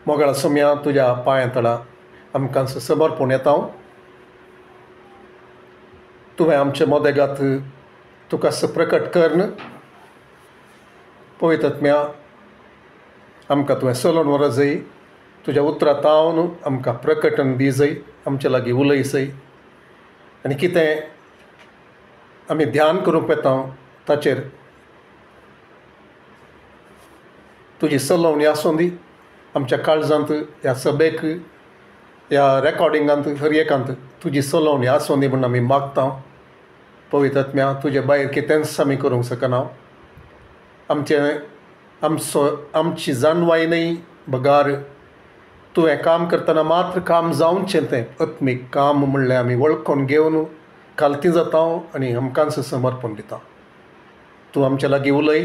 मोगाळ सोम्या तुज्या पांया तळा आमकां समर्पण येता. तुवें आमचे मोदेगांत तुका प्रकट करन पवित्र आत्म्या आमकां तुवें चलोवन व्हर जाय. तुज्या उतरां तावन आमकां प्रकटन दी जाय, आमचे लागीं उलय जाय. आनी कितें आमी ध्यान करूंक येता ताचेर तुजी चलोवणी आसूं दी. आमच्या काळजांत ह्या सभेक ह्या रेकॉर्डिंगांत हर एकांत तुजी चलोवणी आसूं दी म्हूण आमी मागता. पवित्र आत्म्या तुजे भायर कितेंच आमी करूंक शकना. आमची जाणवाय न्हय बगार तुवें काम करतना मात्र काम जावचें तें आत्मीक काम म्हणलें आमी वळखून घेवन कालती जाता आनी आमकांच समर्पण दिता. तूं आमचे लागीं उलय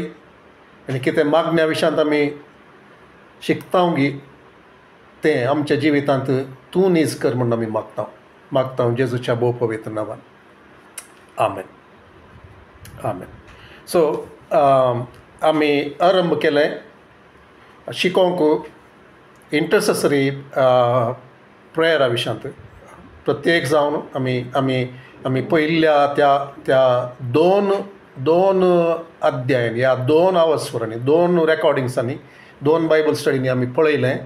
आनी कितें मागण्या विशयांत आमी शिकता गी तें आमच्या जिवितांत तूं नीज कर म्हूण आमी मागता जेजूच्या भोव पवित्र नांवान. आमेन आमेन. सो आमी आरंभ केलें शिकोवंक इंटरसेसरी प्रेयरा विशयांत. प्रत्येक जावन आमी पयल्या त्या दोन अध्यायांनी ह्या 2 आवर्सवरांनी 2 रेकॉर्डिंग्सांनी 2 बायबल स्टडींनी आमी पळयलें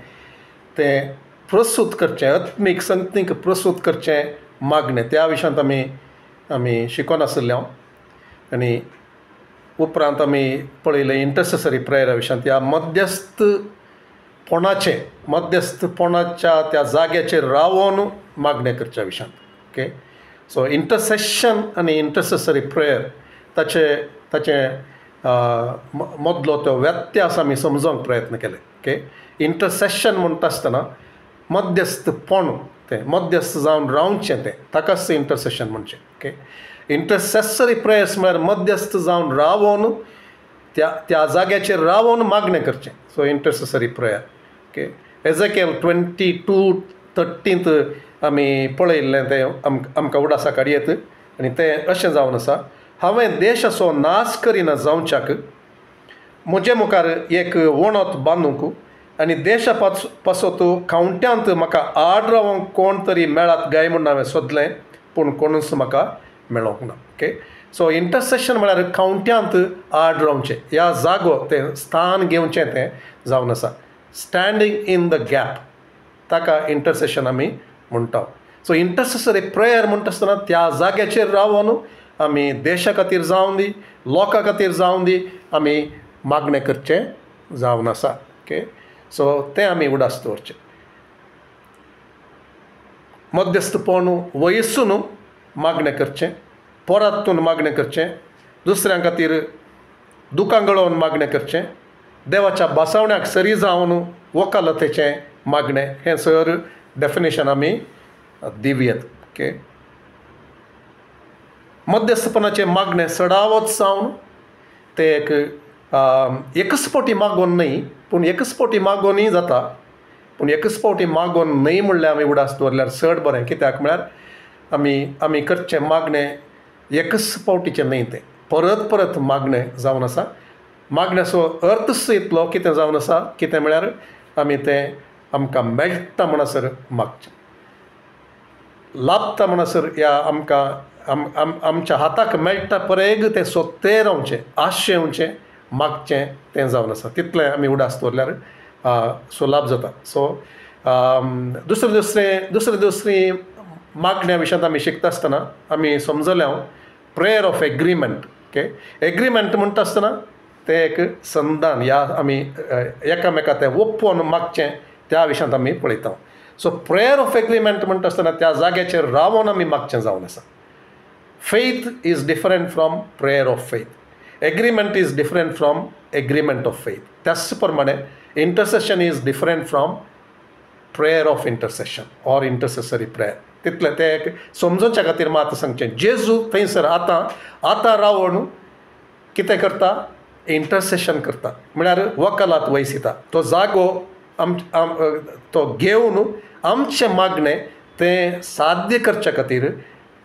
तें प्रस्तूत करचें आत्मीक संतीक प्रस्तूत करचें मागणें त्या विशयांत आमी शिकोन आसले. आनी उपरांत आमी पळयलें इंटरसेसरी प्रेयरा विशयांत ह्या मध्यस्थपणाच्या त्या जाग्याचेर रावून मागणें करच्या विशयांत. ओके. सो इंटरसेशन आनी इंटरसेसरी प्रेयर ताचे मदलो तो व्यत्यास आमी समजोवंक प्रयत्न केले. ओके. इंटरसेशन म्हणटा आसतना मध्यस्थपण तें मध्यस्थ जावन रावचें तें ताकाच इंटरसेशन म्हणचें. ओके. इंटरसेसरी प्रेयर्स म्हळ्यार मध्यस्थ जावन रावून त्या जाग्याचेर रावून मागणें करचें. So intercessory prayer. ओके. एजेकिएल 22:13 आमी पळयल्लें तें आमकां उडासा येत आनी तें अशें जावन आसा. हांवें देशाचो नाश करिना जावच्याक म्हजे मुखार एक वणत बांदूंक आनी देशा पासत खावट्यांत म्हाका आड रावंक कोण तरी मेळत गाय म्हूण हांवें सोदलें पूण कोणूच म्हाका मेळोंक ना. ओके. सो इंटरसेशन म्हळ्यार खावट्यांत आड रावचें ह्या जागो तें स्थान घेवचें तें जावन आसा. स्टँडींग इन द गॅप ताका इंटरसेशन आमी म्हणटा. सो इंटरसेसरी प्रेयर म्हणटा आसतना त्या जाग्याचेर रावून आमी देशा खातीर जावं दी लोकां खातीर जावं दी आमी मागणें करचें जावन आसा. ओके. सो तें आमी उडास दवरचें. मध्यस्थपण वयसून मागणें करचें, पोरातून मागणें करचें, दुसऱ्यां खातीर दुखां गळोवन मागणें करचें, देवाच्या बासावण्याक सरी जावन वकालतेचें मागणें हें सर डेफिनेशन आमी दिवयेत. ओके. मध्यस्थपणाचें मागणें सडावत जावन तें एकच फावटी मागोवन न्हय पूण एकच फावटी मागोनूय जाता पूण एकच फावटी मागोवन न्हय म्हणल्यार आमी उडास दवरल्यार चड बरें. कित्याक म्हळ्यार आमी करचें मागणें एकच फावटीचें न्हय तें परत मागणें जावन आसा. मागण्याचो अर्थच इतलो कितें जावन आसा कितें म्हळ्यार आमी तें आमकां मेळटा म्हणसर मागचें, लाभता म्हणसर ह्या आमकां आमच्या हाताक मेळटा परेग तें सोदतें रावचें, आशेवचें, मागचें तें जावन आसा. तितलें आमी उडास दवरल्यार सो लाभ जाता. सो दुसरी मागण्या विशयांत आमी शिकता आसतना आमी समजलें prayer of agreement. Okay. Agreement म्हणटा आसतना तें एक संधान ह्या आमी एकामेका तें ओप्पोन मागचें त्या विशयांत आमी पळयता. सो प्रेयर ऑफ एग्रीमेंट म्हणटा आसतना त्या जाग्याचेर रावून आमी मागचें जावन आसा. Faith is different from prayer of faith. Agreement is different from agreement of faith. त्याच प्रमाणे intercession is different from prayer of intercession or intercessory prayer. तितलें तें एक समजोवच्या खातीर मात सांगचें. जेजू थंयसर आतां रावून कितें करता? इंटरसेशन करता म्हळ्यार वकालत वयसिता. तो जागो तो घेवन आमचें मागणें तें साध्य करच्या खातीर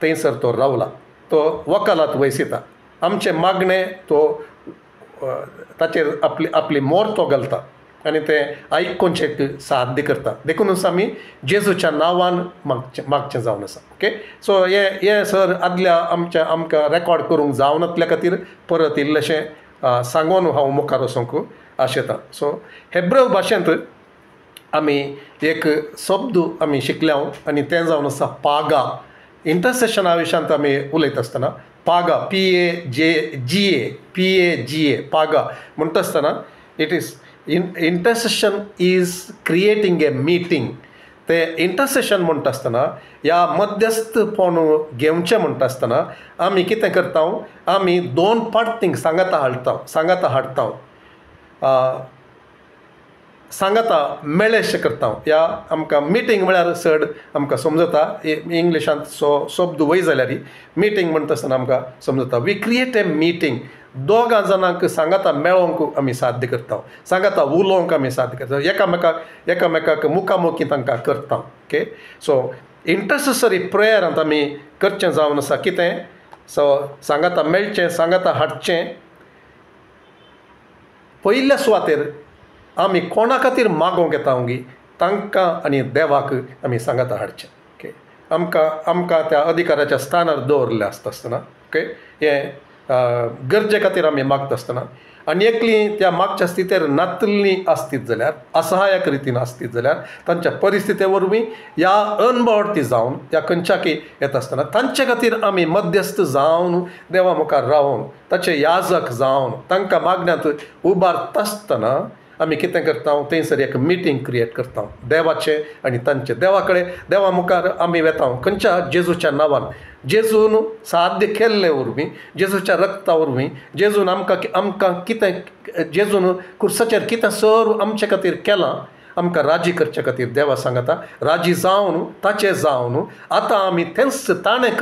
थंयसर तो रावला. तो वकालत वयसिता. आमचें मागणें तो ताचेर आपली मोर तो घालता. आनी ते आयकोनचेक साध्य करता देखूनच आमी जेजूच्या नांवान मागचें जावन आसा ओके. सो हे सर आदल्या आमकां रेकॉर्ड करूंक जावनातल्या खातीर परत इल्लेशें सांगून हांव मुखार वचूंक आशेतां. सो हेब्रेव भाशेंत आमी एक शब्द आमी शिकल्या आनी तें जावन आसा पागा. इंटरसेशना विशयांत आमी उलयता आसतना पागा PAGA पागा म्हणटा आसतना it is intercession is creating A meeting. ते इंटरसेशन म्हणटा आसतना ह्या मध्यस्थपण घेवचें म्हणटा आसतना आमी कितें करता आमी दोन पार्टींक सांगाता हाडटा सांगाता मेळ्ळेशें करता. ह्या आमकां मिटींग म्हळ्यार चड आमकां समजता इंग्लिशांत शब्द वय जाल्यार मिटींग म्हणटा आसतना आमकां समजता वी क्रिएट ए मिटींग. दोगां जाणांक सांगाता मेळोवंक आमी साध्य करता सांगाता उलोवंक आमी साध्य करता एकामेकाक मुखामुखी तांकां करता ओके. सो इंटरसेसरी प्रेयरांत आमी करचें जावन आसा कितें. सो सांगाता मेळचें सांगाता हाडचें पयल्या सुवातेर आमी कोणा खातीर मागोवंक येता तांकां आनी देवाक आमी सांगाता हाडचें ओके. आमकां त्या अधिकाराच्या स्थानार दवरलें आसतना ओके. हें गरजे खातीर आमी मागता आसतना आनी एकलीं त्या मागच्या स्थितीर नातलीं आसतीत जाल्यार असहायक रितीन आसतीत जाल्यार तांच्या परिस्थिती वरवीं ह्या अनबळटी जावन ह्या खंयच्याकी येता आसतना तांचे खातीर आमी मध्यस्थ जावन देवा मुखार रावन ताचे याजक जावन तांकां मागण्यांत उबारता आसतना आमी कितें करता थंयसर एक मिटींग क्रिएट करता देवाचें आनी तांचे देवा कडेन देवा मुखार आमी वेता खंयच्या जेजूच्या नांवान. जेजून साध्य केल्ले वरवीं जेजूच्या रक्ता वरवीं जेजून आमकां कितें जेजून कुर्साचेर कितें सर्व आमचे खातीर केलां आमकां राजी करचे खातीर देवा सांगता राजी जावन ताचें जावन आतां आमी तेंच ताणें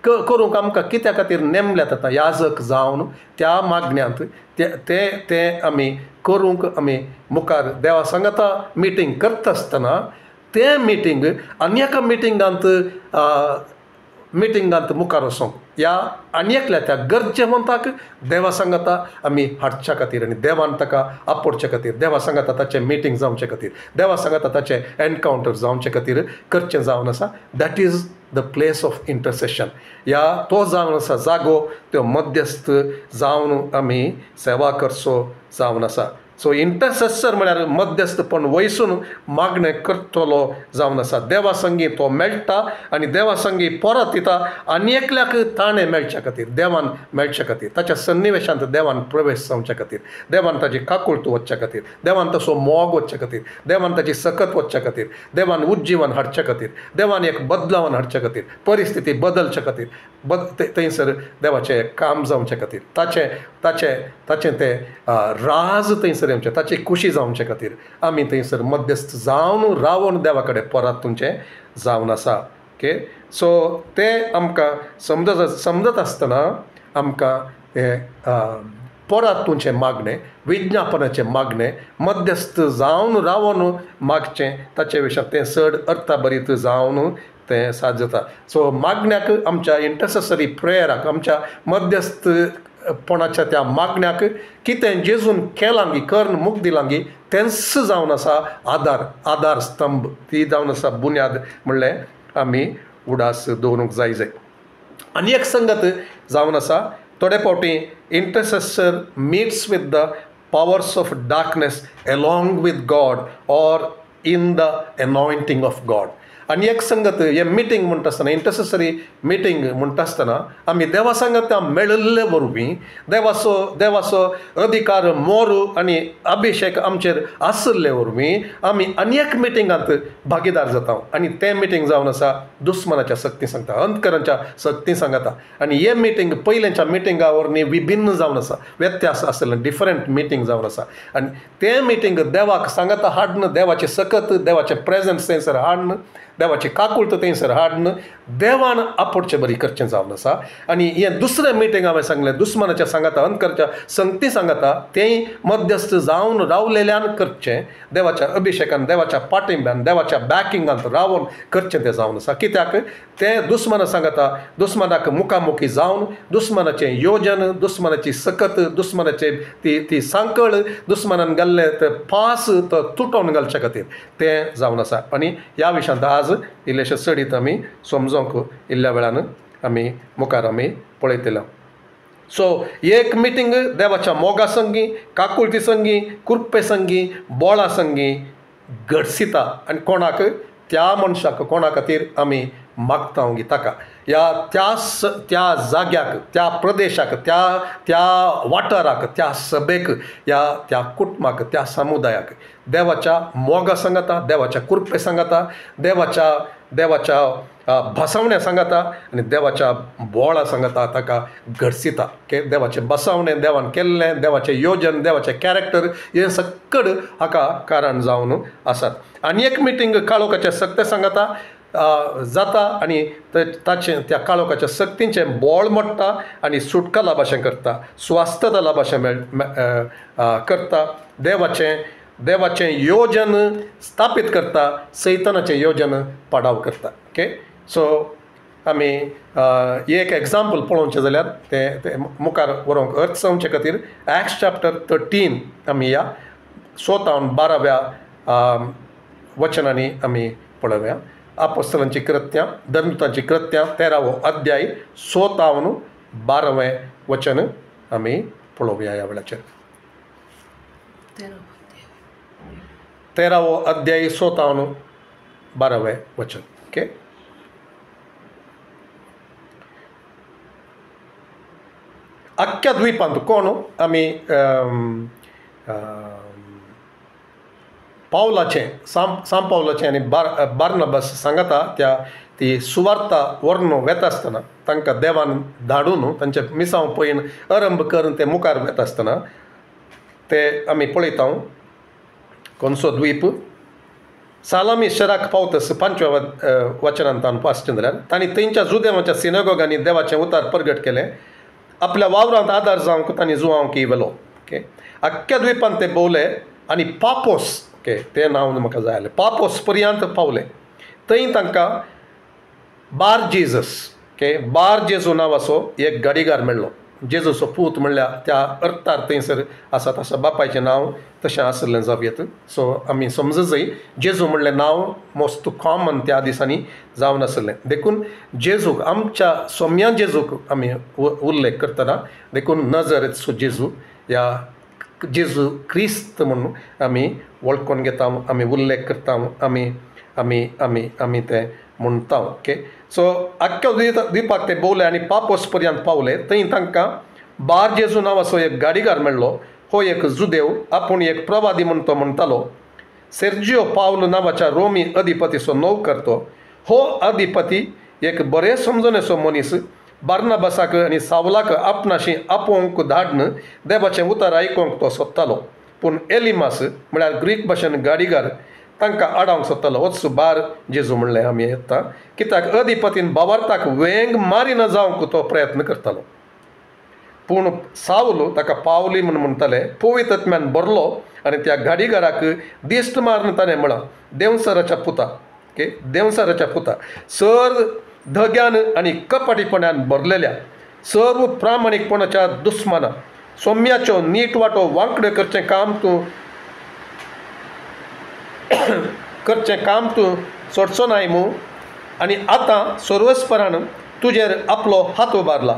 करूंक आमकां कित्या खातीर नेमल्यात आतां याजक जावन त्या मागण्यांत ते आमी करूंक आमी मुखार देवा सांगता मिटींग करता आसतना तें मिटींग आनी एका मिटींगांत मुखार वचोंक ह्या आनी एकल्या त्या गरजेवंताक देवा सांगता आमी हाडच्या खातीर आनी देवान ताका आपडचे खातीर देवा सांगता ताचें मिटींग जावचे खातीर देवा सांगता ताचें एनकावंटर जावचे खातीर करचें जावन आसा. That is the place of intercession. तो जावन आसा जागो त्यो मध्यस्थ जावन आमी सेवा करचो जावन आसा. सो इंटरसेसर म्हळ्यार मध्यस्थपण वयसून मागणें करतलो जावन आसा. देवा संगी तो मेळटा आनी देवा संगी परत दिता आनी एकल्याक ताणें मेळच्या खातीर देवान मेळच्या खातीर ताच्या सन्निवेशांत देवान प्रवेश जावच्या खातीर देवान ताची काकुळट वचच्या खातीर देवान तसो मोग वचच्या खातीर देवान ताची सकत वचच्या खातीर देवान उज्जीवन हाडच्या खातीर देवान एक बदलावन हाडच्या खातीर परिस्थिती बदलच्या खातीर थंयसर देवाचें काम जावचे खातीर ताचें तें राज थंयसर येवचें ताची खुशी जावचे खातीर आमी थंयसर मध्यस्थ जावन रावन देवा कडेन परत तुमचें जावन आसा ओके. सो तें आमकां समजत आसतना आमकां हें परत तुमचें मागणें विज्ञापनाचें मागणें मध्यस्थ जावन रावन मागचें ताचे विशयां तें चड अर्थभरीत जावन तें साद जाता. सो मागण्याक आमच्या इंटरसेसरी प्रेयराक आमच्या मध्यस्थपणाच्या त्या मागण्याक कितें जेजून केलां कर्ण मुख दिलां तेंच जावन आसा आदार स्तंभ ती जावन आसा बुन्याद म्हणलें आमी उडास दवरूंक जाय. आनी एक संगत जावन आसा थोडे फावटी intercessor meets with the powers of darkness along with God or in the anointing of God. आनी एक संगत हे मिटींग म्हणटा आसतना इंटरसेसरी मिटींग म्हणटा आसतना आमी देवा सांगता मेळिल्ले वरवीं देवाचो अधिकार मोर आनी अभिशेक आमचेर आसले वरवीं आमी आनी एक मिटींगांत भागीदार जाता आनी तें मिटींग जावन आसा दुस्मनाच्या सक्ती सांगता अंतकरांच्या सक्ती सांगता. आनी हे मिटींग पयलेंच्या मिटींगा वरवीं विभिन्न जावन आसा व्यत्यास आसलें डिफरंट मिटींग जावन आसा. आनी तें मिटींग देवाक सांगता हाडन देवाचें सकत देवाचें प्रेजन्स थंयसर हाडन देवाची काकूळट थंयसर हाडून देवान आपोडचें बरी करचें जावन आसा. आनी हें दुसरें मिटींग हांवें सांगलें दुस्मानाच्या सांगाता अंतकरच्या संगती सांगाता तें मध्यस्थ जावन रावलेल्यान करचें, देवाच्या अभिशेकान देवाच्या पाठिंब्यान देवाच्या बॅकिंगांत रावन करचें तें जावन आसा. कित्याक तें दुस्माना सांगाता दुस्मानाक मुखामुखी जावन दुस्मानाचें योजन, दुस्मानाची सकत, दुस्मानाचें ती सांकळ, दुस्मानान घाल्ले ते पास तो तुटोवन घालचे खातीर तें जावन आसा. आनी ह्या विशयांत आज इल्लेशे चडीत आमी समजोंक इल्ल्या वेळान आमी मुखार आमी पळयतले. सो एक मिटींग देवाच्या मोगा संगी, काकुळटी संगी, कुरपे संगी, बोळा संगी घडसिता आनी कोणाक त्या मनशाक कोणा खातीर आमी मागता गी ताका त्या जाग्याक, त्या प्रदेशाक, त्या वाठाराक, त्या सभेक, त्या कुटुंबाक, त्या समुदायाक देवाच्या मोगा सांगाता, देवाच्या कुरपे सांगाता, देवाच्या बसवण्या सांगाता आनी देवाच्या बोळा सांगाता ताका घडसिता. देवाचें बसवणें देवान केल्लें, देवाचें योजन, देवाचें कॅरेक्टर हें सक्कड हाका कारण जावन आसात. आनी एक मिटींग काळोखाच्या सक्ते सांगाता जाता आनी ताचें त्या काळोखाच्या सक्तींचें बोळ मोडटा आनी सुटका लाभाशें करता, स्वास्थता लाभाशें करता, देवाचें योजन स्थापीत करता, सैतानाचें योजन पाडाव करता. सो आमी एक एग्जाम्पल पळोवचें जाल्यार ते मुखार व्हरूंक अर्थ समचे खातीर एक्ट्स चॅप्टर 13 आमी या 12व्या वचनांनी आमी पळोवया. आपोस्तलांची कृत्यां, धर्मदूतांची कृत्यां 13वो अध्याय 12वें वचन आमी पळोवया ह्या वेळाचेर. 13वो अध्याय 12वें वचन. अख्ख्या द्वीपांत कोण आमी पावलाचें सांब पावलाचें आनी बार्नबास सांगाता ती सुवार्ता व्हरून वेता आसतना तांकां देवान धाडून तांचे मिसांव पयन आरंभ करून ते मुखार वेता आसतना ते आमी पळयता खंयचो द्वीप सालामी शहराक पावतस 5व्या वचनांत वाचचें जाल्यार तांणी थंयच्या जुदेवांच्या सिनेगोगांनी देवाचें उतार परगट केलें. आपल्या वावरांत आदार जावंक तांणी जुवांक वेलो. अख्ख्या द्वीपांत ते भोवले आनी पापोस तें नांव म्हाका जाय आसलें पापोस पर्यंत पावले. थंय तांकां बार जेजू नांवाचो एक गाडीगार मेळ्ळो. जेजूचो पूत म्हणल्यार त्या अर्थार थंयसर आसा तशें बापायचें नांव तशें आसलें जावयेत. सो आमी समज जाय जेजू म्हणलें नांव मोस्ट कॉमन त्या दिसांनी जावन आसलें. देखून जेजूक आमच्या सोम्या जेजूक आमी उल्लेख करतना देखून नजरेचो जेजू या जेजू क्रिस्त म्हणून आमी वळखून घेता, आमी उल्लेख करता, आमी ते म्हणटा. सो अख्ख्या द्वीपाक ते भोवले आनी पापोस पर्यंत पावले. थंय तांकां बार जेजू नांवाचो एक गाडीगार मेळ्ळो. हो एक जुदेव आपूण एक प्रवादी म्हूण तो म्हणटालो. सेर्जिओ पावलो नांवाच्या रोमी अधिपतीचो नोकर तो. हो अधिपती एक बरे समजणेचो मनीस बार्नबासाक आनी सावलाक आपणाशी आपोवंक धाडन देवाचें उतार आयकोंक तो सोदतालो. पूण एलिमास म्हळ्यार ग्रीक भाशेन गाडीगार तांकां आडावंक सोदतालो. होच बार जेजू म्हणलें आमी येता. कित्याक अधिपतीन भावार्थाक वेंग मारी न जावंक तो प्रयत्न करतालो. पूण सावल ताका पावली म्हूण म्हणटाले. पवित्र आत्म्यान भरलो आनी त्या गाडीगाराक दिश्ट मारून ताणें म्हळां देंवसराच्या पुता सर धग्यान आनी कपटीपणान भरलेल्या सर्व प्रामाणीकपणाच्या दुस्माना सोम्याचो नीट वाटो वांकडे करचें काम तूं सोडचो नाय मू. आनी आतां सर्वस्परान तुजेर आपलो हात उबारला.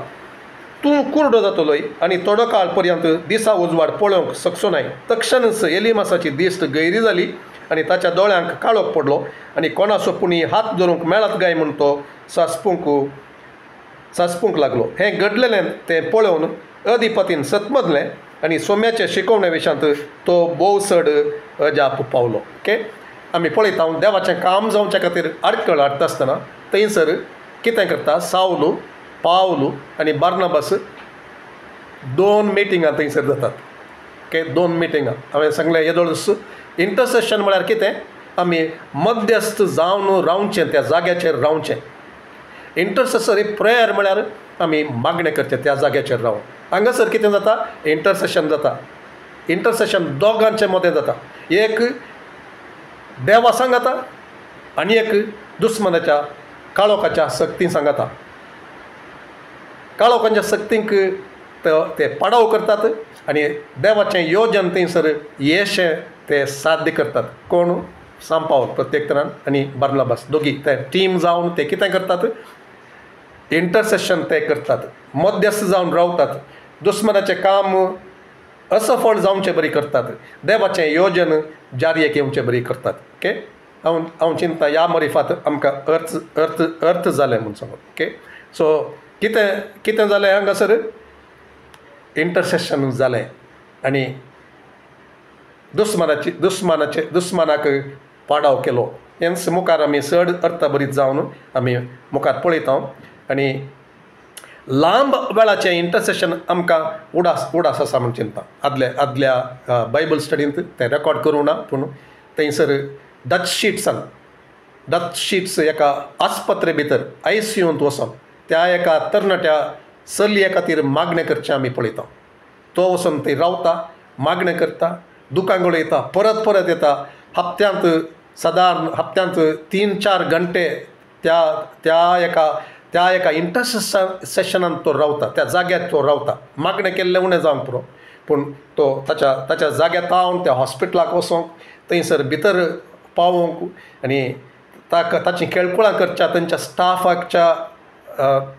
तूं कुर्डो जातलोय आनी थोडो काळ पर्यंत दिसा उजवाड पळोवंक शकचो नाय. तक्षणच एलिमासाची दिश्ट गैरी जाली आनी ताच्या दोळ्यांक काळोख पडलो आनी कोणाचो पुणी हात धरूंक मेळत गाय म्हूण तो सासपूंक लागलो. हें घडलेलें तें पळोवन अधिपतीन सतमदलें आनी सोम्याचे शिकवणे विशांत तो भोव चड अजाप पावलो. आमी पळयता देवाचें काम जावचे खातीर आडखळ हाडटा आसतना थंयसर कितें करता सावलू पावलू आनी बार्नबास 2 मिटिंगां थंयसर जातात. 2 मिटिंगां हांवें सांगलें येदोळस इंटरसेशन म्हळ्यार कितें आमी मध्यस्थ जावन रावचें, त्या जाग्याचेर रावचें. इंटरसेसरी प्रेयर म्हळ्यार आमी मागणें करचें त्या जाग्याचेर रावन. हांगासर कितें जाता, इंटरसेशन जाता. इंटरसेशन दोगांचे मदें जाता. एक देवा सांगाता आनी एक दुस्मनाच्या काळोखाच्या सक्ती सांगाता. काळोखाच्या सक्तींक ते पडाव करतात आनी देवाचें योजन थंयसर येशें ते साध्य करतात. कोण, सांपावल प्रत्येक तरान आनी बार्नबास दोगी ते टीम जावन ते कितें करतात, इंटरसेशन ते करतात, मध्यस्थ जावन रावतात, दुस्मनाचें काम असफळ जावचें बरी करतात, देवाचें योजन जारयेक येवचें बरी करतात. ओके, हांव चिंतता ह्या मरिफात आमकां अर्थ जालें म्हूण सांगून. ओके, सो कितें जालें हांगासर, इंटरसेशन जालें आनी दुस्मानाक पाडाव केलो. हेंच मुखार आमी चड अर्थ बरीत जावन आमी मुखार पळयता. आनी लांब वेळाचें इंटरसेशन आमकां उडास आसा म्हूण चिंतता. आदल्या बायबल स्टडींत तें रेकॉर्ड करूं ना, पूण थंयसर डच शीट्स एका आस्पत्रे भितर ICUंत वचोन त्या एका तरणाट्या चलये खातीर मागणें करचें आमी पळयता. तो वचोन थंय रावता, मागणें करता, दुकान उडयता, परत येता. हप्त्यांत 3-4 घंटे त्या एका इंटरसेशनांत तो रावता, त्या जाग्यार तो रावता. मागणें केल्लें उणें जावंक पुरो, पूण तो ताच्या जाग्यार पावन त्या हॉस्पिटलाक वचोंक, थंयसर भितर पावोंक आनी ताची केळकुळां करच्या तांच्या स्टाफाच्या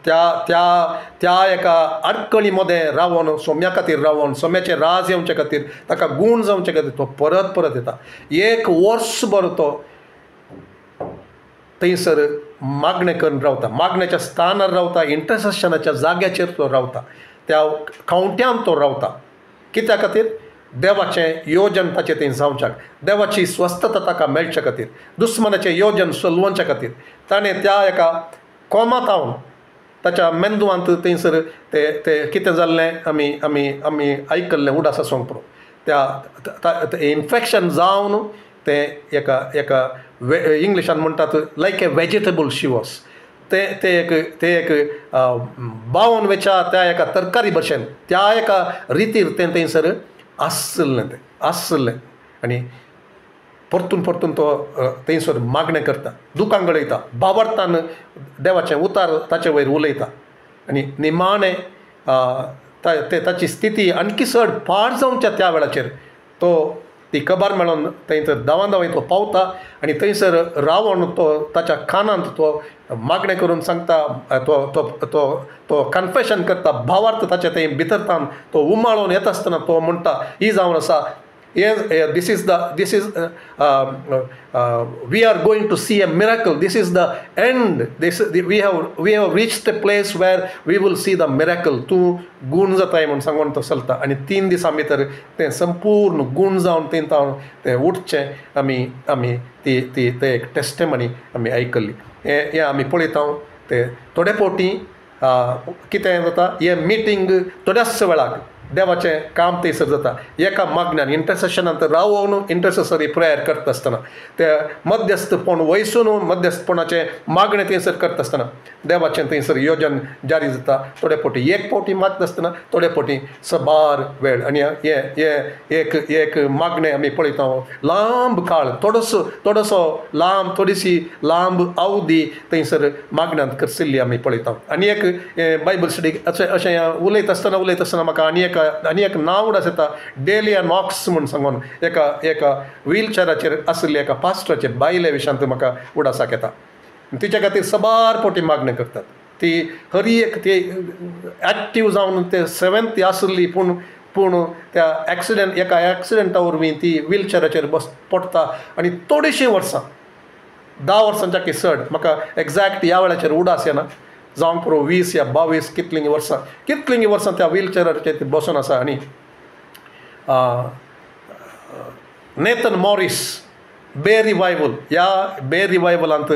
त्या एका अडकळी मदें रावन, सोम्या खातीर रावन, सोम्याचें राज येवचे खातीर, ताका गूण जावचे खातीर तो परत येता. 1 वर्सभर तो थंयसर मागणें करून रावता, मागण्याच्या स्थानार रावता, इंटरसेशनाच्या जाग्याचेर तो रावता, त्या खावट्यान तो रावता. कित्या खातीर, देवाचें योजन ताचें थंय जावच्याक, देवाची स्वस्थता ताका मेळचे खातीर, दुस्मनाचें योजन चलवचे खातीर. ताणें त्या एका कोमात आवन ताच्या मेंदवांत थंयसर ते कितें जाल्लें आमी आयकल्लें उडास आसूंक पुरो. त्या इन्फेक्शन जावन तें एका इंग्लिशान म्हणटात लायक ए वेजिटेबल शी वॉज. ते एक बावन वेच्या त्या एका तरकारी भशेन त्या एका रितीर तें थंयसर आसलें आनी परतून तो थंयसर मागणें करता, दुकान गळयता, बाबरतान देवाचें उतार ताचे वयर उलयता. आनी निमाणें ताची स्थिती आणकी चड पाड जावच्या त्या वेळाचेर ती खबर मेळोन थंयसर दावांदावय तो पावता आनी थंयसर रावन तो ताच्या कानांत तो मागणें करून सांगता, तो कन्फेशन करता, भावार्थ ताचे थंय भितरतान तो उमाळून येता आसतना तो म्हणटा, ही जावन आसा, this is we are going to see a miracle, this is the end, we have reached a place where we will see the miracle. तूं गूण जाताय म्हूण सांगून तो चलता आनी 3 दिसां भितर तें संपूर्ण गूण जावन तें उठचें आमी ती एक टेस्टिमनी आमी आयकल्ली. हें आमी पळयता. ते थोडे फावटी कितें जाता, हें मिटींग थोड्याच वेळाक देवाचें काम थंयसर जाता. एका मागण्यान इंटरसेशनांत रावून इंटरसेसरी प्रेयर करता आसतना, ते मध्यस्थपण वयसून मध्यस्थपणाचें मागणें थंयसर करता आसतना देवाचें थंयसर योजन जारी जाता. थोडे फावटी एक फावटी मागता आसतना, थोडे फावटी सबार वेळ. आनी एक मागणें आमी पळयता, लांब काळ, थोडोसो लांब, थोडीशी लांब अवधी थंयसर मागण्यांत करसिल्ली आमी पळयता. आनी एक बायबल स्टडी अशें उलयता आसतना म्हाका आनी एक नांव उडास येता, डेलिया नॉक्स म्हूण सांगून एका व्हीलचॅराचेर आशिल्ले एका पास्टराचे बायले विशयांत म्हाका उडासाक येता. तिच्या खातीर सबार फावटी मागणें करतात. ती हरी एक ती एक्टीव जावन ते 7th आशिल्ली, पूण त्या एका एक्सिडेंटा वरवीं ती व्हीलचॅराचेर पडटा आनी थोडीशीं वर्सां, 10 वर्सांच्या की चड, म्हाका एक्झॅक्ट ह्या वेळाचेर उडास येना, जावंक पुरो 20 या 22 कितलींय वर्सां त्या व्हीलचॅराचेर बसून आसा. आनी नेथन मॉरिस बे रिवायवलांत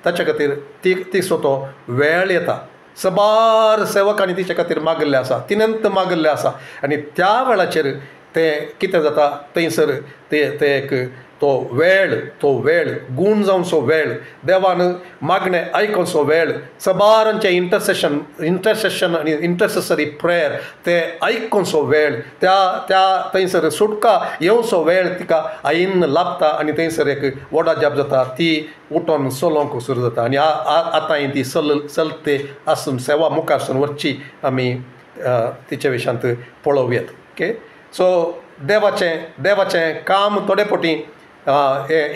ताचे खातीर ती तो वेळ येता. सबार सेवकांनी तिचे खातीर मागल्ले आसा, तिनंत मागल्ले आसा. आनी त्या वेळाचेर तें कितें जाता, थंयसर ते एक तो वेळ गूण जावचो वेळ देवान मागणें आयकोचो वेळ सबारांचे इंटरसेशन आनी इंटरसेसरी प्रेयर ते आयकोचो वेळ त्या थंयसर सुटका येवचो वेळ तिका आईन लाभता आनी थंयसर एक वडा जाप जाता ती उठोन चलोवंक सुरू जाता आनी आतां ती चलते आसून सेवा मुखार सून वरची आमी तिचे विशयांत पळोवयात ओके सो देवाचें काम थोडे फावटी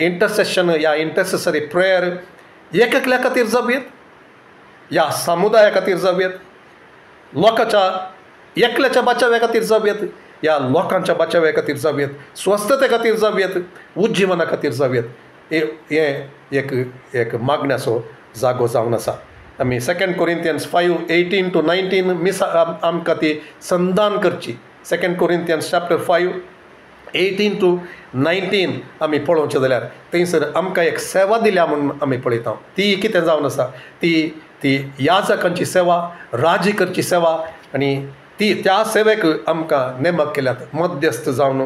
इंटरसेशन या इंटरसेसरी प्रेयर एकल्या खातीर जावयात या समुदाया खातीर जावयात लोकांच्या एकल्याच्या बचाव्या खातीर जावयात या लोकांच्या बचाव्या खातीर जावयात स्वस्थते खातीर जावयात उज्जिवना खातीर जावयात हें एक मागण्याचो जागो जावन आसा आमी 2 Corinthians 5:18-19 आमकां ती संधान करची 2 Corinthians chapter 5:18-19 आमी पळोवचें जाल्यार थंयसर आमकां एक सेवा दिल्या म्हणून आमी पळयता ती कितें जावन आसा ती याजकांची सेवा राजकरची सेवा आनी त्या सेवेक आमकां नेमक केल्यात मध्यस्थ जावन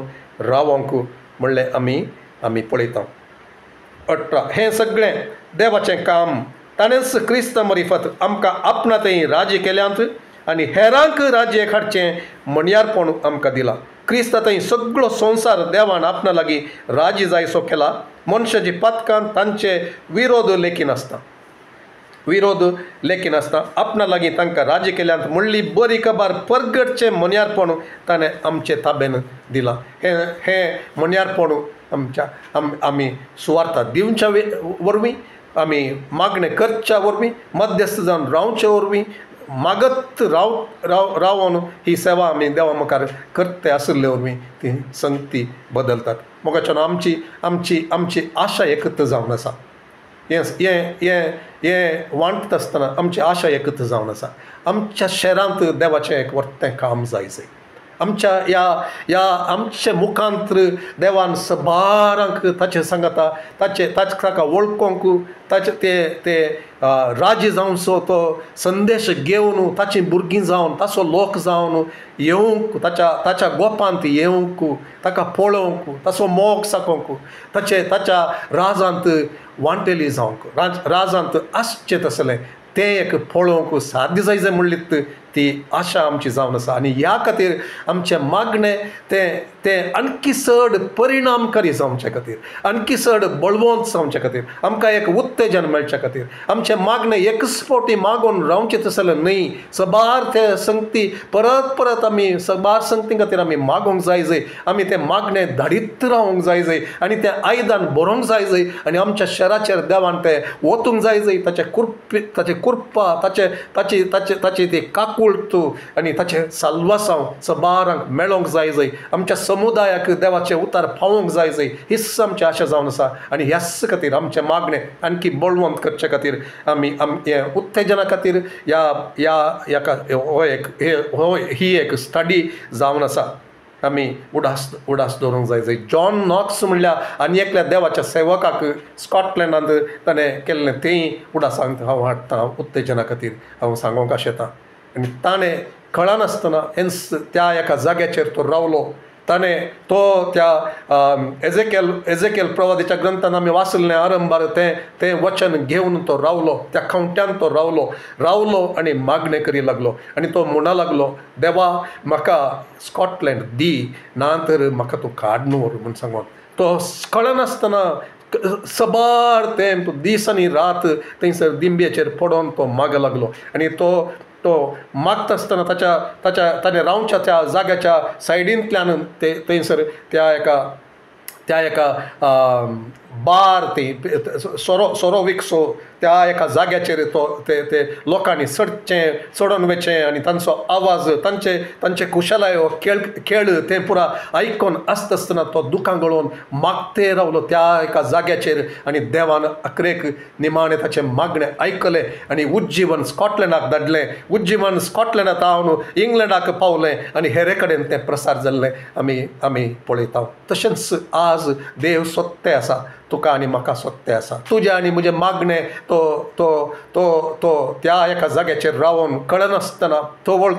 रावंक म्हणलें आमी पळयता 18 हें सगळें देवाचें काम ताणेंच क्रिस्त मरिफत आमकां आपणातय राज्य केल्यांत आनी हेरांक राज्य हाडचें म्हणयारपण आमकां दिलां क्रिस्तांतय सगळो संवसार देवान आपणा लागीं राज्य जायसो केला मनशाची पातकांत तांचे विरोध लेखीन आसता आपणा लागीं तांकां राज्य केल्यांत म्हणली बरी खबर परगटचें म्हणयारपण ताणें आमचे ताब्यान दिलां हें म्हणयारपण आमी सुवार्ता दिवच्या वरवीं आमी मागणें करच्या वरवीं मध्यस्थ जावन रावचे वरवीं मागत रावन ही सेवा आमी देवा मुखार करते आशिल्ले वरवीं ती संगती बदलतात मोगाच्यान आमची आशा एकच जावन आसा हें वांटत आसतना आमची आशा एकच जावन आसा आमच्या शहरांत देवाचें एक वर्तें काम जायचें आमच्या आमचे मुखांत्र देवान सबारांक ताचे सांगता ताका वळखोंक ताचे ते राज्य जावचो तो संदेश घेवन ताची भुरगीं जावन ताचो लोक जावन येवंक ताच्या गोपांत येवंक ताका पळोवंक ताचो मोग साकोवंक ताच्या राजांत वांटेली जावंक राजांत आसचें तसलें तें एक पळोवंक साध्य जायचें म्हणलीत ती आशा आमची जावन आसा आनी ह्या खातीर आमचें मागणें तें आणकी चड परिणामकारी जावचे खातीर आणकी चड बळवंत जावचे खातीर आमकां एक उत्तेजन मेळच्या खातीर आमचें मागणें एकच फावटी मागून रावचें तसलें न्हय सबार ते संगती परत आमी सबार संगती खातीर आमी मागोंक जाय आमी तें मागणें धाडीत रावंक जाय आनी तें आयदान बरोवंक जाय आनी आमच्या शहराचेर देवान तें वचूंक जाय ताचे कुर्पा ताची ती काकूळ आनी ताचें साल्वासांव सबारांक मेळोंक जाय आमच्या समुदायाक देवाचें उतार पावोवंक जाय हीच आमची आशा जावन आसा आनी ह्याच खातीर आमचें मागणें आणकी बळवंत करचे खातीर आमी उत्तेजना खातीर ही एक स्टडी जावन आसा आमी उडास दवरूंक जाय जॉन नॉक्स म्हणल्यार आनी एकल्या देवाच्या सेवकाक स्कॉटलँडांत ताणें केल्लें तेंय उडासांत हांव हाडटां उत्तेजना खातीर हांव सांगोंक आशेतां आनी ताणें कळनासतना त्या एका जाग्याचेर तो रावलो ताणें तो त्या एजेकेल प्रवादीच्या ग्रंथान आमी वाचलें आरंभार तें वचन घेवन तो रावलो त्या खावट्यान तो रावलो आनी मागणें करी लागलो आनी तो म्हणा लागलो देवा म्हाका स्कॉटलँड दी ना तर म्हाका तूं काड न्हू म्हूण सांगून तो कळनासतना सबार तेंप दीस आनी रात थंयसर दिंब्येचेर पडोवन तो माग लागलो आनी तो मागता आसतना ताणें रावच्या त्या जाग्याच्या सायडींतल्यान थंयसर त्या एका बार ती सोरो विकसो त्या एका जाग्याचेर ते लोकांनी चडोन वचें आनी तांचो आवाज तांचे कुशलायो खेळ ते पुरा आयकोन आसतना तो दुखां गळोवन मागते रावलो त्या एका जाग्याचेर आनी देवान अकरेक निमाणें ताचें मागणें आयकलें आनी उज्जीवन स्कॉटलँडाक धाडलें उज्जीवन स्कॉटलँडांत हांव इंग्लंडाक पावलें आनी हेरे कडेन तें प्रसार जाल्लें आमी पळयता तशेंच आज देव सत्य आसा तुका आनी म्हाका सोत्तें आसा. तुजें आनी म्हजें मागणें तो तो तो तो त्या एका जाग्याचेर रावून कळनासतना तवळ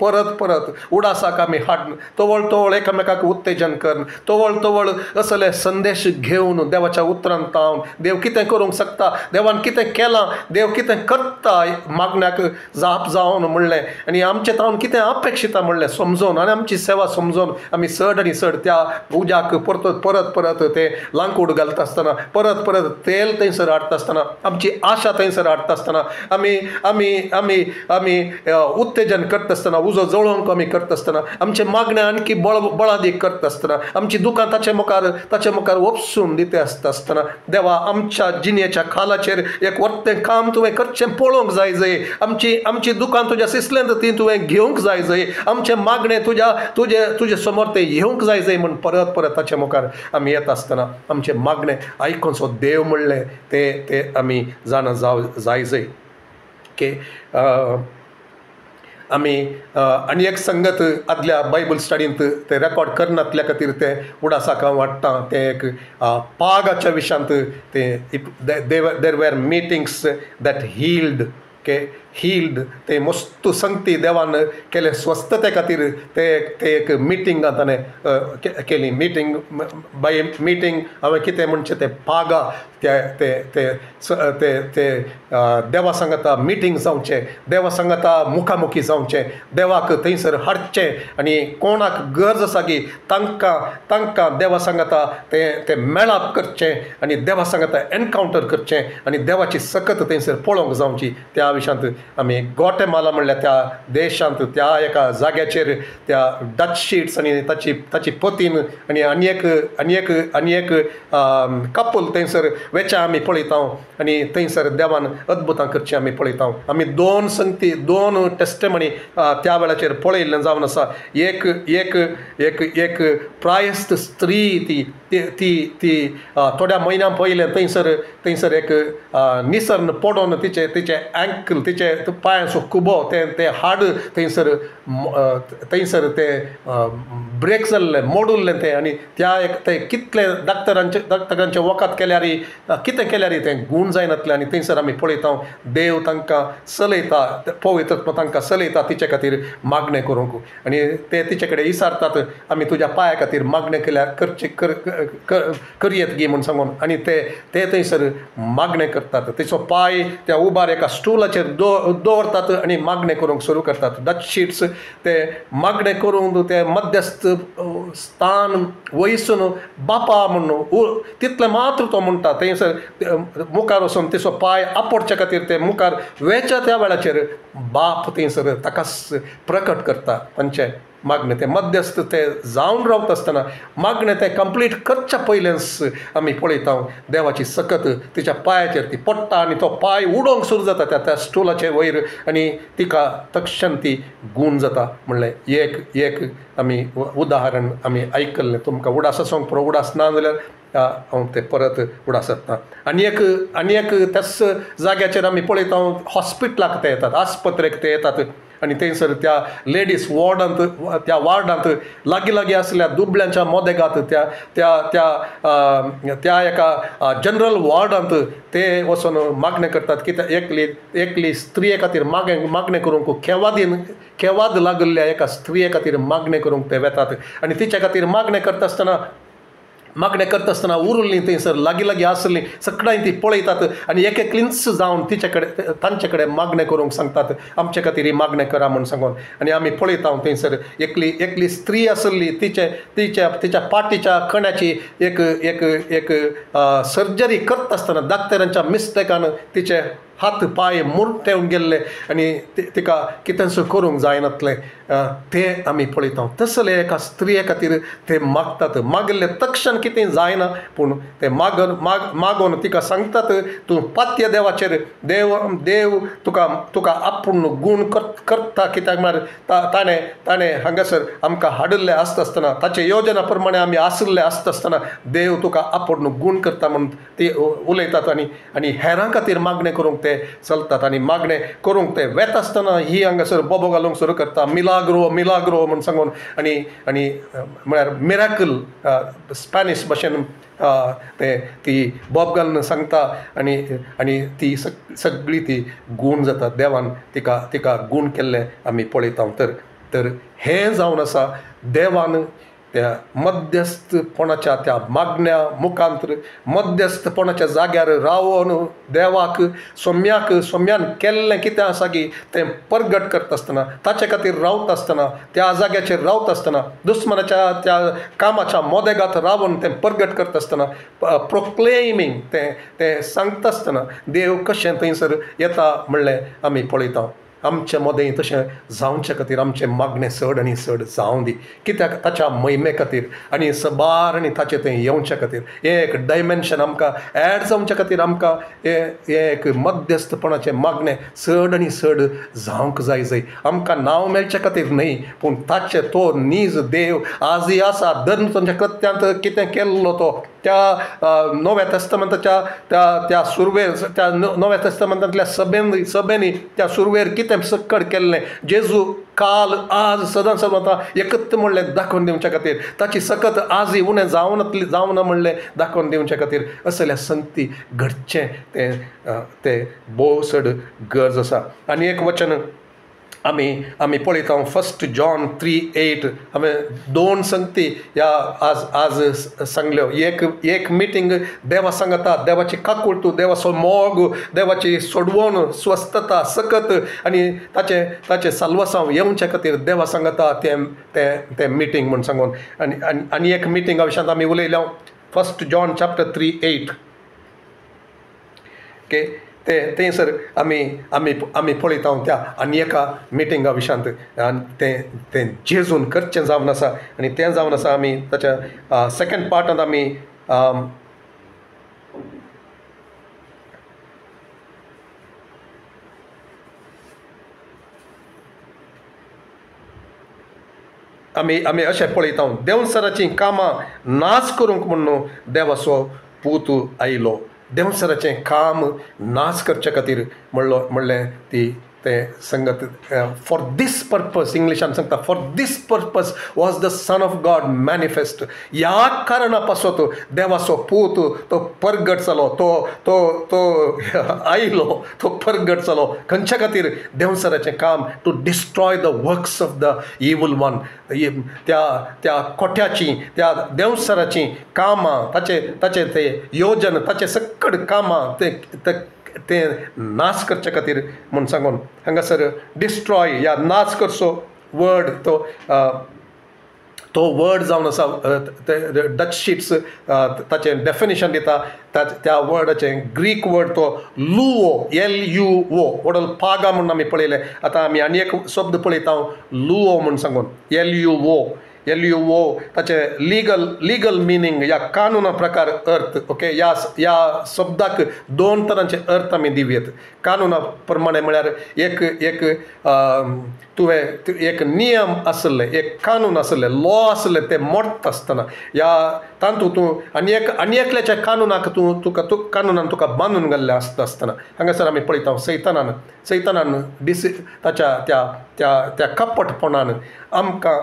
परत परत उडासाक आमी हाडून तवळ एकामेकाक उत्तेजन करून तवळ असले संदेश घेवन देवाच्या उतरांत पावन देव कितें करूंक शकता, देवान कितें केलां, देव कितें करता मागण्याक जाप जावन म्हणलें आनी आमचें तावन कितें अपेक्षिता म्हणलें समजोवन आनी आमची सेवा समजोवन आमी चड आनी चड त्या उज्याक परत ते लांकूड घालता आसतना परत तेल थंयसर हाडटा आसतना आमची आशा थंयसर हाडटा आसतना आमी आमी आमी आमी उत्तेजन करता आसतना उजो जळोवंक आमी करता आसतना आमचे मागणें आणकी बळादीक करता आसतना आमची दुकां ताचे मुखार वपसून दिते आसतना देवा आमच्या जिणेच्या खालाचेर एक वर्तें काम तुवें करचें पळोवंक जाय आमची दुकान तुज्या सिसलेंत ती तुवें घेवंक जाय आमचें मागणें तुजे समोर तें येवंक जाय म्हूण परत ताचे मुखार आमी येता आसतना आमचें मागणें आयकून सो देव म्हणलें ते आमी जाणा जाय की आमी आनी एक संगत आदल्या बायबल स्टडींत ते रेकॉर्ड करनातल्या खातीर ते उडासाक हांव वाडटा ते एक पागाच्या विशयांत ते there were meetings that healed ते मस्त संगती देवान केले स्वस्थते खातीर ते एक मिटींग ताणें केली मिटींग हांवें कितें म्हणचें ते पागा ते देवा सांगता मिटींग जावचें देवा सांगता मुखामुखी जावचें देवाक थंयसर हाडचें आनी कोणाक गरज आसा की तांकां देवा सांगता ते मेळप करचें आनी देवा सांगता एनकावंटर करचें आनी देवाची सकत थंयसर पळोवंक जावची. त्या विशयांत आमी गोटेमाला म्हणल्यार त्या देशांत त्या एका जाग्याचेर त्या डच शीट्स आनी ताची पतीन आनी आनी एक कपल थंयसर वेचा आमी पळयता आनी थंयसर देवान अद्भुतां करचें आमी पळयता. आमी दोन टेस्टमनी त्या वेळाचेर पळयल्लें जावन आसा. एक प्रायस्त स्त्री ती थोड्या म्हयन्यां पयलें थंयसर एक निसर्न पडोन तिचे एंकल तिचे पांयाचो कुबो ते हाड थंयसर ते ब्रेक जाल्लें मोडुल्लें तें आनी ते कितलें डॉक्टरांचे वखद केल्यार कितें केल्यार तें गूण जायनातलें आनी थंयसर आमी पळयता देव तांकां चलयता पवित्र तांकां चलयता तिचे खातीर मागणें करूंक आनी ते तिचे कडेन विचारतात आमी तुज्या पांया खातीर मागणें केल्यार करयेत गी म्हूण सांगून आनी ते थंयसर मागणें करतात. तेचो पांय त्या उबार एका स्टुलाचेर दवरतात आनी मागणें करूंक सुरू करतात. डच शीट्स ते मागणें करून ते मध्यस्थ स्थान वयसून बापा म्हणून तितलें मात्र तो म्हणटा थंयसर मुखार वचून तेचो पांय आपडचे खातीर ते मुखार वेच्या त्या वेळाचेर बाप थंयसर ताकाच प्रकट करता तांचे मागणें ते मध्यस्थ ते जावन रावता आसतना मागणें तें कंप्लीट करच्या पयलेंच आमी पळयता देवाची सकत तिच्या पांयाचेर ती पडटा आनी तो पांय उडोवंक सुरू जाता त्या स्टुलाचे वयर आनी तिका तक्षण ती गूण जाता. म्हणलें एक आमी उदाहरण आमी आयकल्लें. तुमकां उडास आसूंक पुरो उडास ना जाल्यार हांव ते परत उडास येता. आनी एक त्याच जाग्याचेर आमी पळयता हॉस्पिटलाक ते येतात आस्पत्रेक ते येतात आनी थंयसर त्या लेडीज वार्डांत लागीं आसल्या दुबळ्यांच्या मोदेगांत त्या एका जनरल वॉर्डांत ते वचून मागणें करतात. कित्याक एकली स्त्रिये खातीर मागणें करूंक केवाद लागल्ल्या एका स्त्रिये खातीर मागणें करूंक ते वेतात आनी तिचे खातीर मागणें करता आसतना उरलीं थंयसर लागीं आसलीं सगळीं ती पळयतात आनी एकलींच जावन तांचे कडेन मागणें करूंक सांगतात आमचे खातीर ही मागणें करा म्हूण सांगून. आनी आमी पळयता थंयसर एकली स्त्री आसली तिच्या पाटीच्या कण्याची एक सर्जरी करता आसतना डाक्टरांच्या मिस्टेकान तिचे हात पांय मुरटेवन गेल्ले आनी तिका कितेंच करूंक जायनातलें ते आमी पळयता. तसले एका स्त्रिये खातीर ते मागतात. मागले तक्षण कितें जायना पूण ते मागून तिका सांगतात तूं पात्य देवाचेर देव तुका आपूण गूण करता. कित्याक म्हळ्यार ताणें हांगासर आमकां हाडिल्लें आसता आसतना ताचे योजना प्रमाणे आमी आसले आसता आसतना देव तुका आपूण गूण करता म्हूण ती उलयतात आनी हेरां खातीर मागणें करूंक ते ते चलतात आनी मागणें करूंक ते वेता आसतना ही हांगासर बोबो घालूंक सुरू करता मिलाग्रो मिलाग्रो म्हूण सांगून आनी आनी म्हळ्यार मिराकल स्पॅनिश भाशेन ती बोब घालून सांगता आनी आनी ती सगळी ती गूण जाता देवान तिका तिका गूण केल्ले आमी पळयता तर हें जावन आसा देवान त्या मध्यस्थपणाच्या त्या मागण्या मुखांतर मध्यस्थपणाच्या जाग्यार रावन देवाक सोम्यान केल्लें कितें आसा की तें परगट करता आसतना ताचे खातीर रावता आसतना त्या जाग्याचेर रावता आसतना दुस्मनाच्या त्या कामाच्या मोदेगांत रावन तें परगट करता आसतना प्रोक्लेमिंग तें सांगता आसतना देव कशें थंयसर येता म्हणलें आमी पळयता आमचे मदें तशें जावचे खातीर आमचें मागणें चड आनी चड जावं दी कित्याक ताच्या महिमे खातीर आनी सबार आनी ताचें तें येवचे खातीर हें एक डायमेन्शन आमकां एड जावचे खातीर आमकां हें एक मध्यस्थपणाचें मागणें चड आनी चड जावंक जाय आमकां नांव मेळचे खातीर न्हय पूण ताचे तो नीज देव आजय आसा धर्म तांच्या कृत्यांत कितें केल्लो तो त्या नव्या तेस्तामेंताच्या त्या सुरवेर त्या नव्या तेस्तामेंतांतल्या सभेनी त्या सुरवेर कितें सक्कड केल्लें जेजू काल आज सदां सर्वता एकत्र म्हणलें दाखोवन दिवचे खातीर ताची सकत आजय उणें जावना म्हणलें दाखोवन दिवचे खातीर असल्या संगती घडचें तें भोव चड गरज आसा आनी एक वचन आमी पळयता 1 जॉन 3:8 हांवें 2 संगती ह्या आज सांगल्यो एक मिटींग देवा सांगता देवाची काकूळटू देवाचो मोग देवाची सोडवण स्वस्थता सकत आनी ताचे साल्वसांव येवचे खातीर देवा सांगता तें मिटींग म्हूण सांगून आनी एक मिटींगा विशयांत आमी उलयल्या 1 जॉन चॅप्टर 3:8 ओके थंयसर आमी पळयता त्या आनी एका मिटिंगा विशयांत आनी तें जेजून करचें जावन आसा आनी तें जावन आसा आमी ताच्या सेकंड पार्टांत आमी अशें पळयता देंवसराचीं कामां नाच करूंक म्हूण न्हू देवाचो पूत आयलो देंवसराचें काम नाच करचे खातीर म्हणलें तें संगत फॉर दीस पर्पज इंग्लिशान सांगता for this purpose was the son of God manifest ह्या कारणा पासत देवाचो पूत तो परगट जालो तो आयलो तो परगट जालो खंयच्या खातीर देंवसराचें काम to destroy the works of the evil one त्या कोठ्याची त्या देंवसराची कामां ताचे ते योजन ताचे सकड कामां तें नाच करचे खातीर म्हूण सांगून हांगासर डिस्ट्रॉय या नाच करचो वर्ड तो वर्ड जावन आसा डच शीट्स ताचें डेफिनेशन दिता त्या वर्डाचें ग्रीक वर्ड तो लुओ LUO वडल पागा म्हणून आमी पळयलें आतां आमी आनी एक शब्द पळयता लुओ म्हूण सांगून LUO ताचे लिगल मिनींग या कानुना प्रकार अर्थ ओके ह्या शब्दाक 2 तरांचे अर्थ आमी दिवयेत कानुना प्रमाणे म्हळ्यार एक तुवें एक नियम आसले एक कानून आसले लॉ आसले ते मोडटा आसतना ह्या तातूंत तूं आनी एकल्याच्या कानुनाक कानुनान तुका बांदून घाल्लें आसतना हांगासर आमी पळयता सैतानान ताच्या त्या कपटपणान आमकां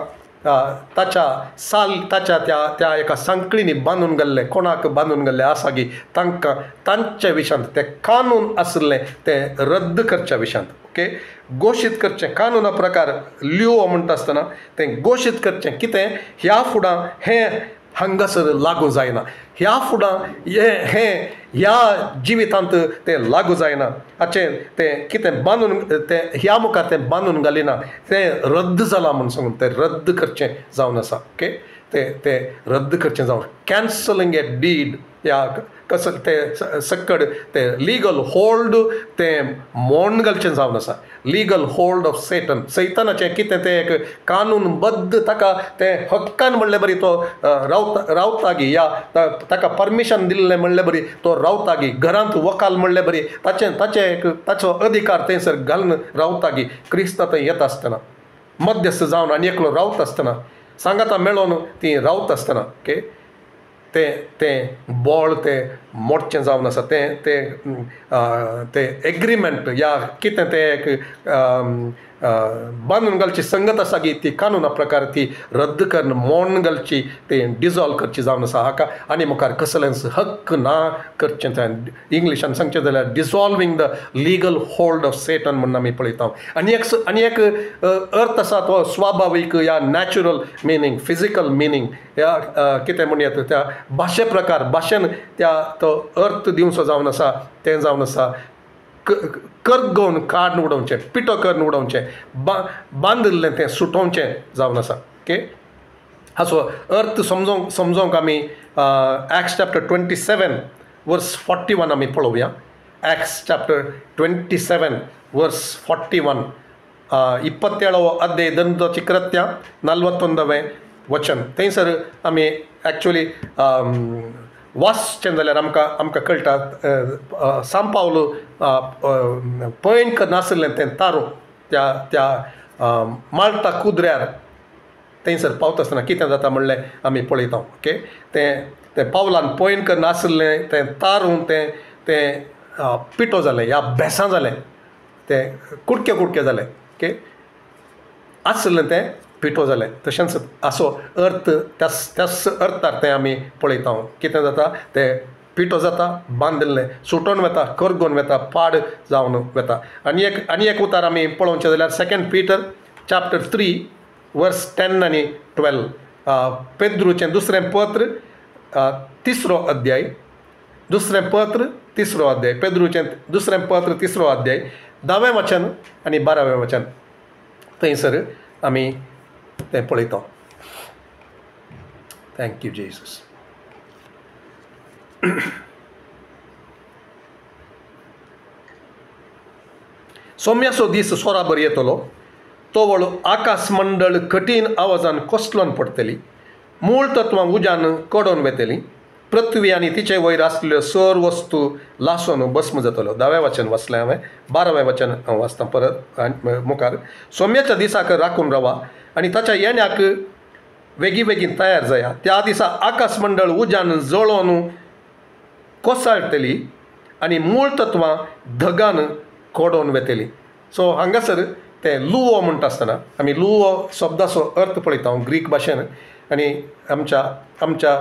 ताच्या एका सांकळींनी बांदून घाल्ले कोणाक बांदून घाल्ले आसा की तांच्या विशयांत तें कानून आसलें तें रद्द करच्या विशयांत ओके घोशीत करचें कानुना प्रकार लिओ म्हणटा आसतना तें घोशीत करचें कितें ह्या फुडां हें हांगासर लागू जायना ह्या फुडां हें ह्या जिवितांत तें लागू जायना हाचें तें कितें बांदून तें ह्या मुखार तें बांदून घालिना तें रद्द जालां म्हूण सांगून तें रद्द करचें जावन आसा ओके तें रद्द करचें जावन कॅन्सलिंग ए डीड या कसं तें सकड तें लिगल होल्ड तें मोडून घालचें जावन आसा लिगल होल्ड ऑफ सैतानाचें कितें तें एक कानूनबद्ध ताका तें हक्कान म्हणलें बरी तो रावता गी या ताका परमिशन दिल्लें म्हणलें बरी तो रावता गी घरांत वकाल म्हणलें बरी ताचो अधिकार थंयसर घालून रावता गी क्रिस्तां थंय येता आसतना मध्यस्थ जावन आनी एकलो रावता आसतना सांगाता मेळोन ती रावता आसतना ओके तें बोळ तें मोडचें जावन आसा तें एग्रीमेंट या कितें तें एक बांदून घालची संगत आसा गी ती कानुना प्रकार ती रद्द करून मोडून घालची तें डिजॉल्व करची जावन आसा हाका आनी मुखार कसलेंच हक्क ना करचें तें इंग्लिशान सांगचें जाल्यार dissolving the legal hold of Satan म्हणून आमी पळयता आनी एक अर्थ आसा तो स्वाभावीक या नॅचरल मिनींग फिजिकल मिनींग ह्या कितें म्हणयात त्या भाशे प्रकार भाशेन त्या तो अर्थ दिवचो जावन आसा तें जावन आसा करगोवन काडून उडोवचें पिटो करून उडोवचें बांदिल्लें तें सुटोवचें जावन आसा ओके हाचो अर्थ समजोवंक आमी एक्ट्स चॅप्टर 27 वर्स 41 आमी पळोवया एक्ट्स चॅप्टर 27 वर्स 41 27వ ಅಧ್ಯಾಯ ದಂತೋಚಿ ಕೃತ್ಯ 41వ वचन थंयसर आमी एक्चुअली वाचचें जाल्यार आमकां कळटा सांत पावलो पयण नासलें तें तारू त्या माल्टा कुद्र्यार थंयसर पावता आसतना कितें जाता म्हणलें आमी पळयता ओके तें पावलान पयण नासलें तें तारू तें पिटो जालें या बेसां जालें तें कुडके जालें ओके आसलें तें पिटो जालें तशेंच असो अर्थ त्याच अर्थार तें आमी पळयता कितें जाता तें पिटो जाता बांदिल्लें सुटोवन वता करगोवन वता पाड जावन वता आनी एक उतार आमी पळोवचें जाल्यार 2 Peter चॅप्टर 3 वर्स 10 आनी 12 पेद्रूचें दुसरें पत्र 3रो अध्याय पेद्रूचें दुसरें पत्र 3रो अध्याय 10वें वचन आनी 12वें वचन थंयसर आमी तें पळयता थँक यू जेजस सोम्याचो दीस सोराबर येतलो तो वळू आकाश मंडळ कठीण आवाजान कोसलोन पडटली मूळ तत्वां उज्यान कडोवन वेतली पृथ्वी आनी तिचे वयर आसलेल्यो सर वस्तू लासून भस्म जातलो 10वें वचन वाचलें हांवें 12वें वचन हांव वाचतां परत मुखार सोम्याच्या दिसाक राखून रावा आनी ताच्या येण्याक बेगीन तयार जाया त्या दिसा आकाश मंडळ उज्यान जळोवन कोसळटली आनी मूळ तत्वां धगान कोडोवन वेतली सो हांगासर ते लुवो म्हणटा आसतना आमी लुवो शब्दाचो अर्थ पळयता ग्रीक भाशेन आनी आमच्या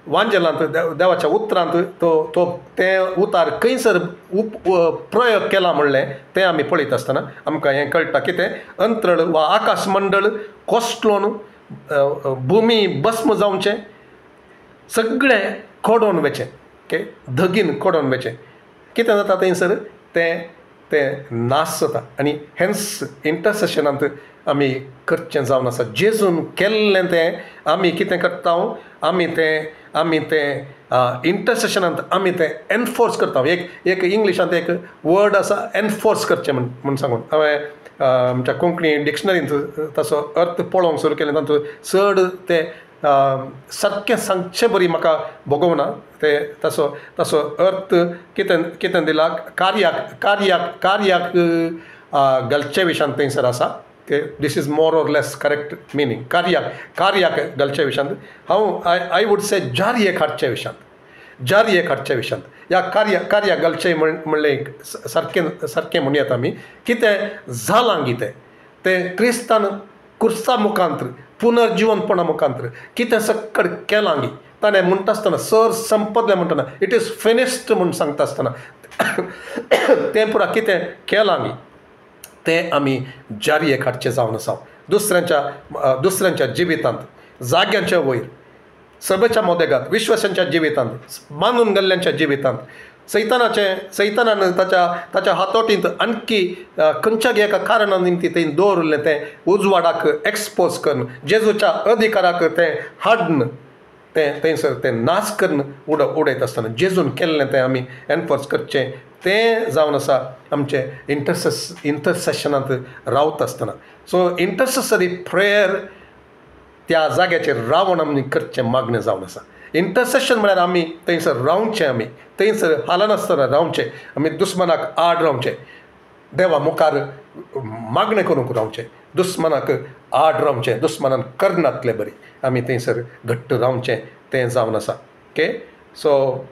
वांजेलांत देवाच्या उतरांत तो तें उतार खंयसर प्रयोग केला म्हणलें तें आमी पळयता आसतना आमकां हें कळटा कितें अंतरळ वा आकाश मंडळ कोसलोवन भुमी भस्म जावचें सगळें कोडोवन वेचें ओके धगीन कोडोवन वेचें कितें जाता थंयसर तें नाश जाता आनी हेन्स इंटरसेशनांत आमी करचें जावन आसा जेजून केल्लें तें आमी कितें करता आमी तें इंटरसेशनांत आमी तें एनफोर्स करता एक इंग्लिशांत एक वर्ड आसा एनफोर्स करचें म्हण सांगून हांवें आमच्या कोंकणी डिक्शनरींत ताचो अर्थ पळोवंक सुरू केलें तातूंत चड तें सारकें सांगचें बरी म्हाका भोगवना तें ताचो अर्थ कितें दिला कार्याक घालचे विशयान थंयसर आसा this is more or less correct meaning कार्याक घालचे विशयांत हांव आय वूड से जारयेक हाडचे विशयांत ह्या कार्याक घालचें म्हणलें सारकें म्हणयात आमी कितें जालां कितें तें क्रिस्तान क्रुसा मुखांतर पुनर्जीवनपणा मुखांतर कितें सक्कड केलां गी ताणें म्हणटा आसतना सर संपदलें म्हणटना इट इज फिनिश्ड म्हूण सांगता आसतना तें पुरा कितें केलां गी तें आमी जारयेक हाडचें जावन आसा दुसऱ्यांच्या जिवितांत जाग्यांच्या वयर सभेच्या मोदेगांत विश्वासांच्या जिवितांत बांदून गेल्ल्यांच्या जिवितांत सैतानान ताच्या हातोटींत आणखी खंयच्याय एका कारणा निमती थंय दवरलें तें उजवाडाक एक्सपोज करून जेजूच्या अधिकाराक तें हाडन तें थंयसर तें नाश करून उडयता आसतना जेजून केल्लें तें आमी एनफोर्स करचें तें जावन आसा आमचें इंटरसेशनांत रावता आसतना सो इंटरसेसरी प्रेयर त्या जाग्याचेर रावन आमी करचें मागणें जावन आसा इंटरसेशन म्हळ्यार आमी थंयसर रावचें आमी थंयसर हालनासतना रावचें आमी दुस्मनाक आड रावचें देवा मुखार मागणें करूंक रावचें दुस्मनाक आड रावचें दुस्मनान करनातलें बरी आमी थंयसर घट्ट रावचें तें जावन आसा. Okay, so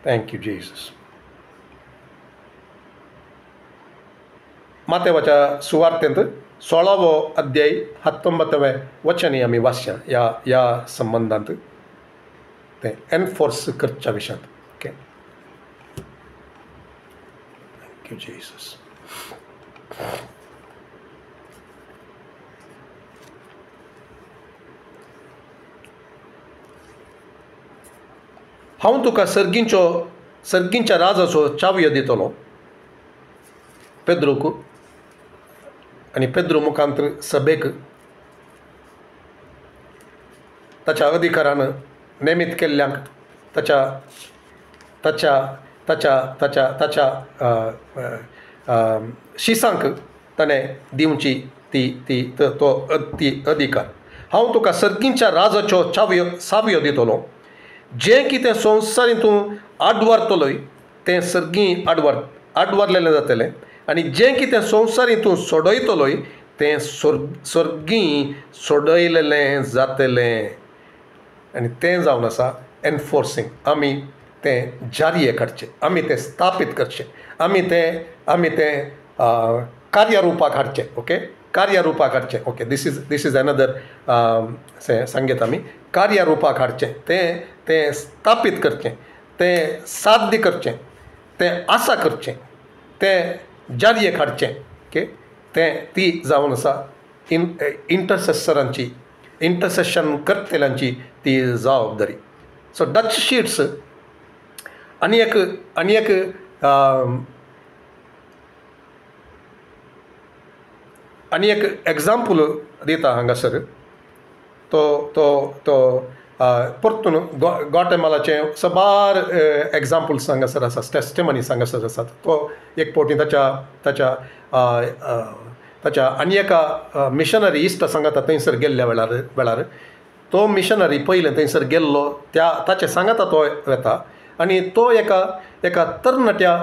thank you Jesus. मातेवाच्या सुवार्तेंत 16वो अध्याय 19वें वचन आमी वाचया ह्या संबंधांत तें एनफोर्स करच्या विशयांत. Okay, thank you Jesus. हांव तुका सर्गींच्या राजाचो चावयो दितलो पेद्रूक, आनी पेद्रू मुखांतर सभेक ताच्या अधिकारान नेमीत केल्ल्यांक ताच्या ताच्या ताच्या ताच्या ताच्या शिसांक ताणें दिवची ती अधिकार. हांव तुका सर्गींच्या राजाच्यो सावयो दितलो. जें कितें संवसारी तूं आडवारतलोय तें सर्गी आडवारलेलें जातलें, आनी जें कितें संवसारी तूं सोडयतलोय तें सर्गी सोडयलेलें जातलें. आनी तें जावन आसा एनफोर्सींग. आमी तें जारये काडचें, आमी तें स्थापीत करचें, आमी तें कार्यारुपाक हाडचें. ओके, कार्यारुपाक हाडचें. ओके, दीस इज अनदर सांगेत आमी कार्यारुपाक हाडचें, तें स्थापीत करचें, तें साध्य करचें, तें आसा करचें, तें जारयेक हाडचें. ओके, ती जावन आसा इंटरसेसरांची, इंटरसेशन करतल्यांची ती जबाबदारी. सो डच शीट्स आनी एक एग्जाम्पल दिता हांगासर. तो परतून ग्वाटेमालाचे साबार एग्जाम्पल्स हांगासर आसा, टेस्टिमनीज हांगासर आसात. तो एक फावटी ताच्या आनी एका मिशनरी इश्ट सांगाता थंयसर गेल्ल्या वेळार तो मिशनरी पयलें थंयसर गेल्लो ताचे सांगाता तो येता, आनी तो एका तरणाट्या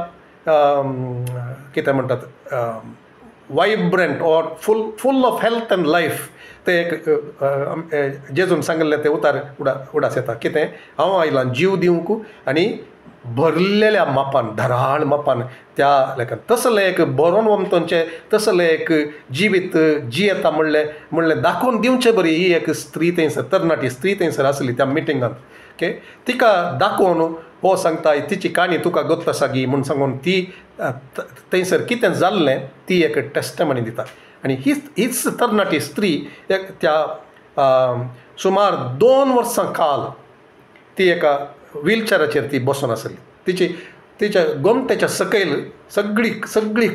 कितें म्हणटात vibrant or full of health and life ते एक जेजून सांगलें तें उडास येता. कितें, हांव आयलां जीव दिवंक आनी भरलेल्या मापान, धराळ मापान त्या लेखान तसलें एक बरोवन वमतोंचें तसलें एक जिवीत जियेता म्हणलें दाखोवन दिवचें बरी. ही एक स्त्री थंयसर, तरणाटी स्त्री थंयसर आसली त्या मिटिंगांत. ओके, तिका दाखोवन हो सांगता तिची काणी तुका गोत्त सागी म्हूण सांगून ती थंयसर कितें जाल्लें ती एक टेस्टमनी दिता. आनी हीच तरणाटी स्त्री त्या सुमार 2 वर्सां काल ती एका व्हीलचॅराचेर ती बसून आसली. तिच्या गोमट्याच्या सकयल सगळी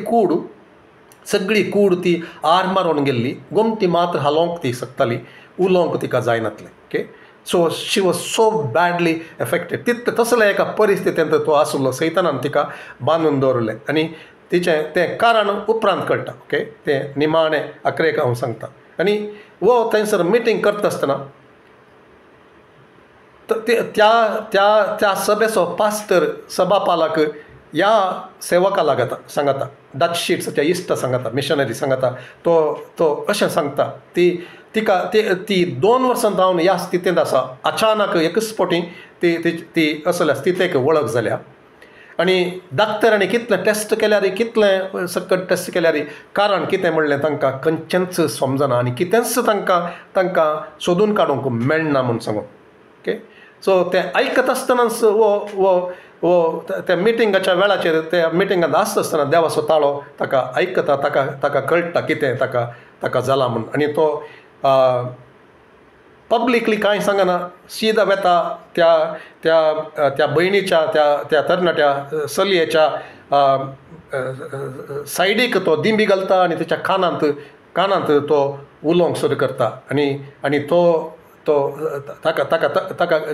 कूड ती आर मारून गेल्ली. गोमटी मात्र हालोवंक ती शकताली, उलोवंक तिका जायनातलें. Okay, so she was so badly affected. तसल्या एका परिस्थितींत तो आसलो. सैतानान तिका बांदून दवरलें आनी तिचें तें कारण उपरांत कळटा. ओके, तें निमाणें 11 हांव सांगता. आनी वो थंयसर मिटींग करता आसतना त्या सभेचो पास्टर सभापालक ह्या सेवका सांगता, डच शीट्सच्या इश्ट सांगता, मिशनरी सांगता. तो अशें सांगता, ती 2 वर्सां रावन ह्या स्थितींत आसा. अचानक एकच फावटी ती असल्या स्थितीक वळख जाल्या. आनी डाक्टरांनी कितलें टेस्ट केल्यार, कितलें सकट टेस्ट केल्यार कारण कितें म्हणलें तांकां खंयचेंच समजना आनी कितेंच तांकां सोदून काडूंक मेळना म्हूण सांगून. ओके, सो तें आयकत आसतनाच वो त्या मिटिंगाच्या वेळाचेर त्या मिटिंगांत आसता आसतना देवाचो ताळो ताका आयकता, ताका कळटा कितें ताका जालां म्हूण. आनी तो पब्लिकली कांय सांगना, सीदा वेता त्या भयणीच्या त्या तरणाट्या चलयेच्या सायडीक तो दिंबी घालता आनी तेच्या कानांत तो उलोवंक सुरू करता. आनी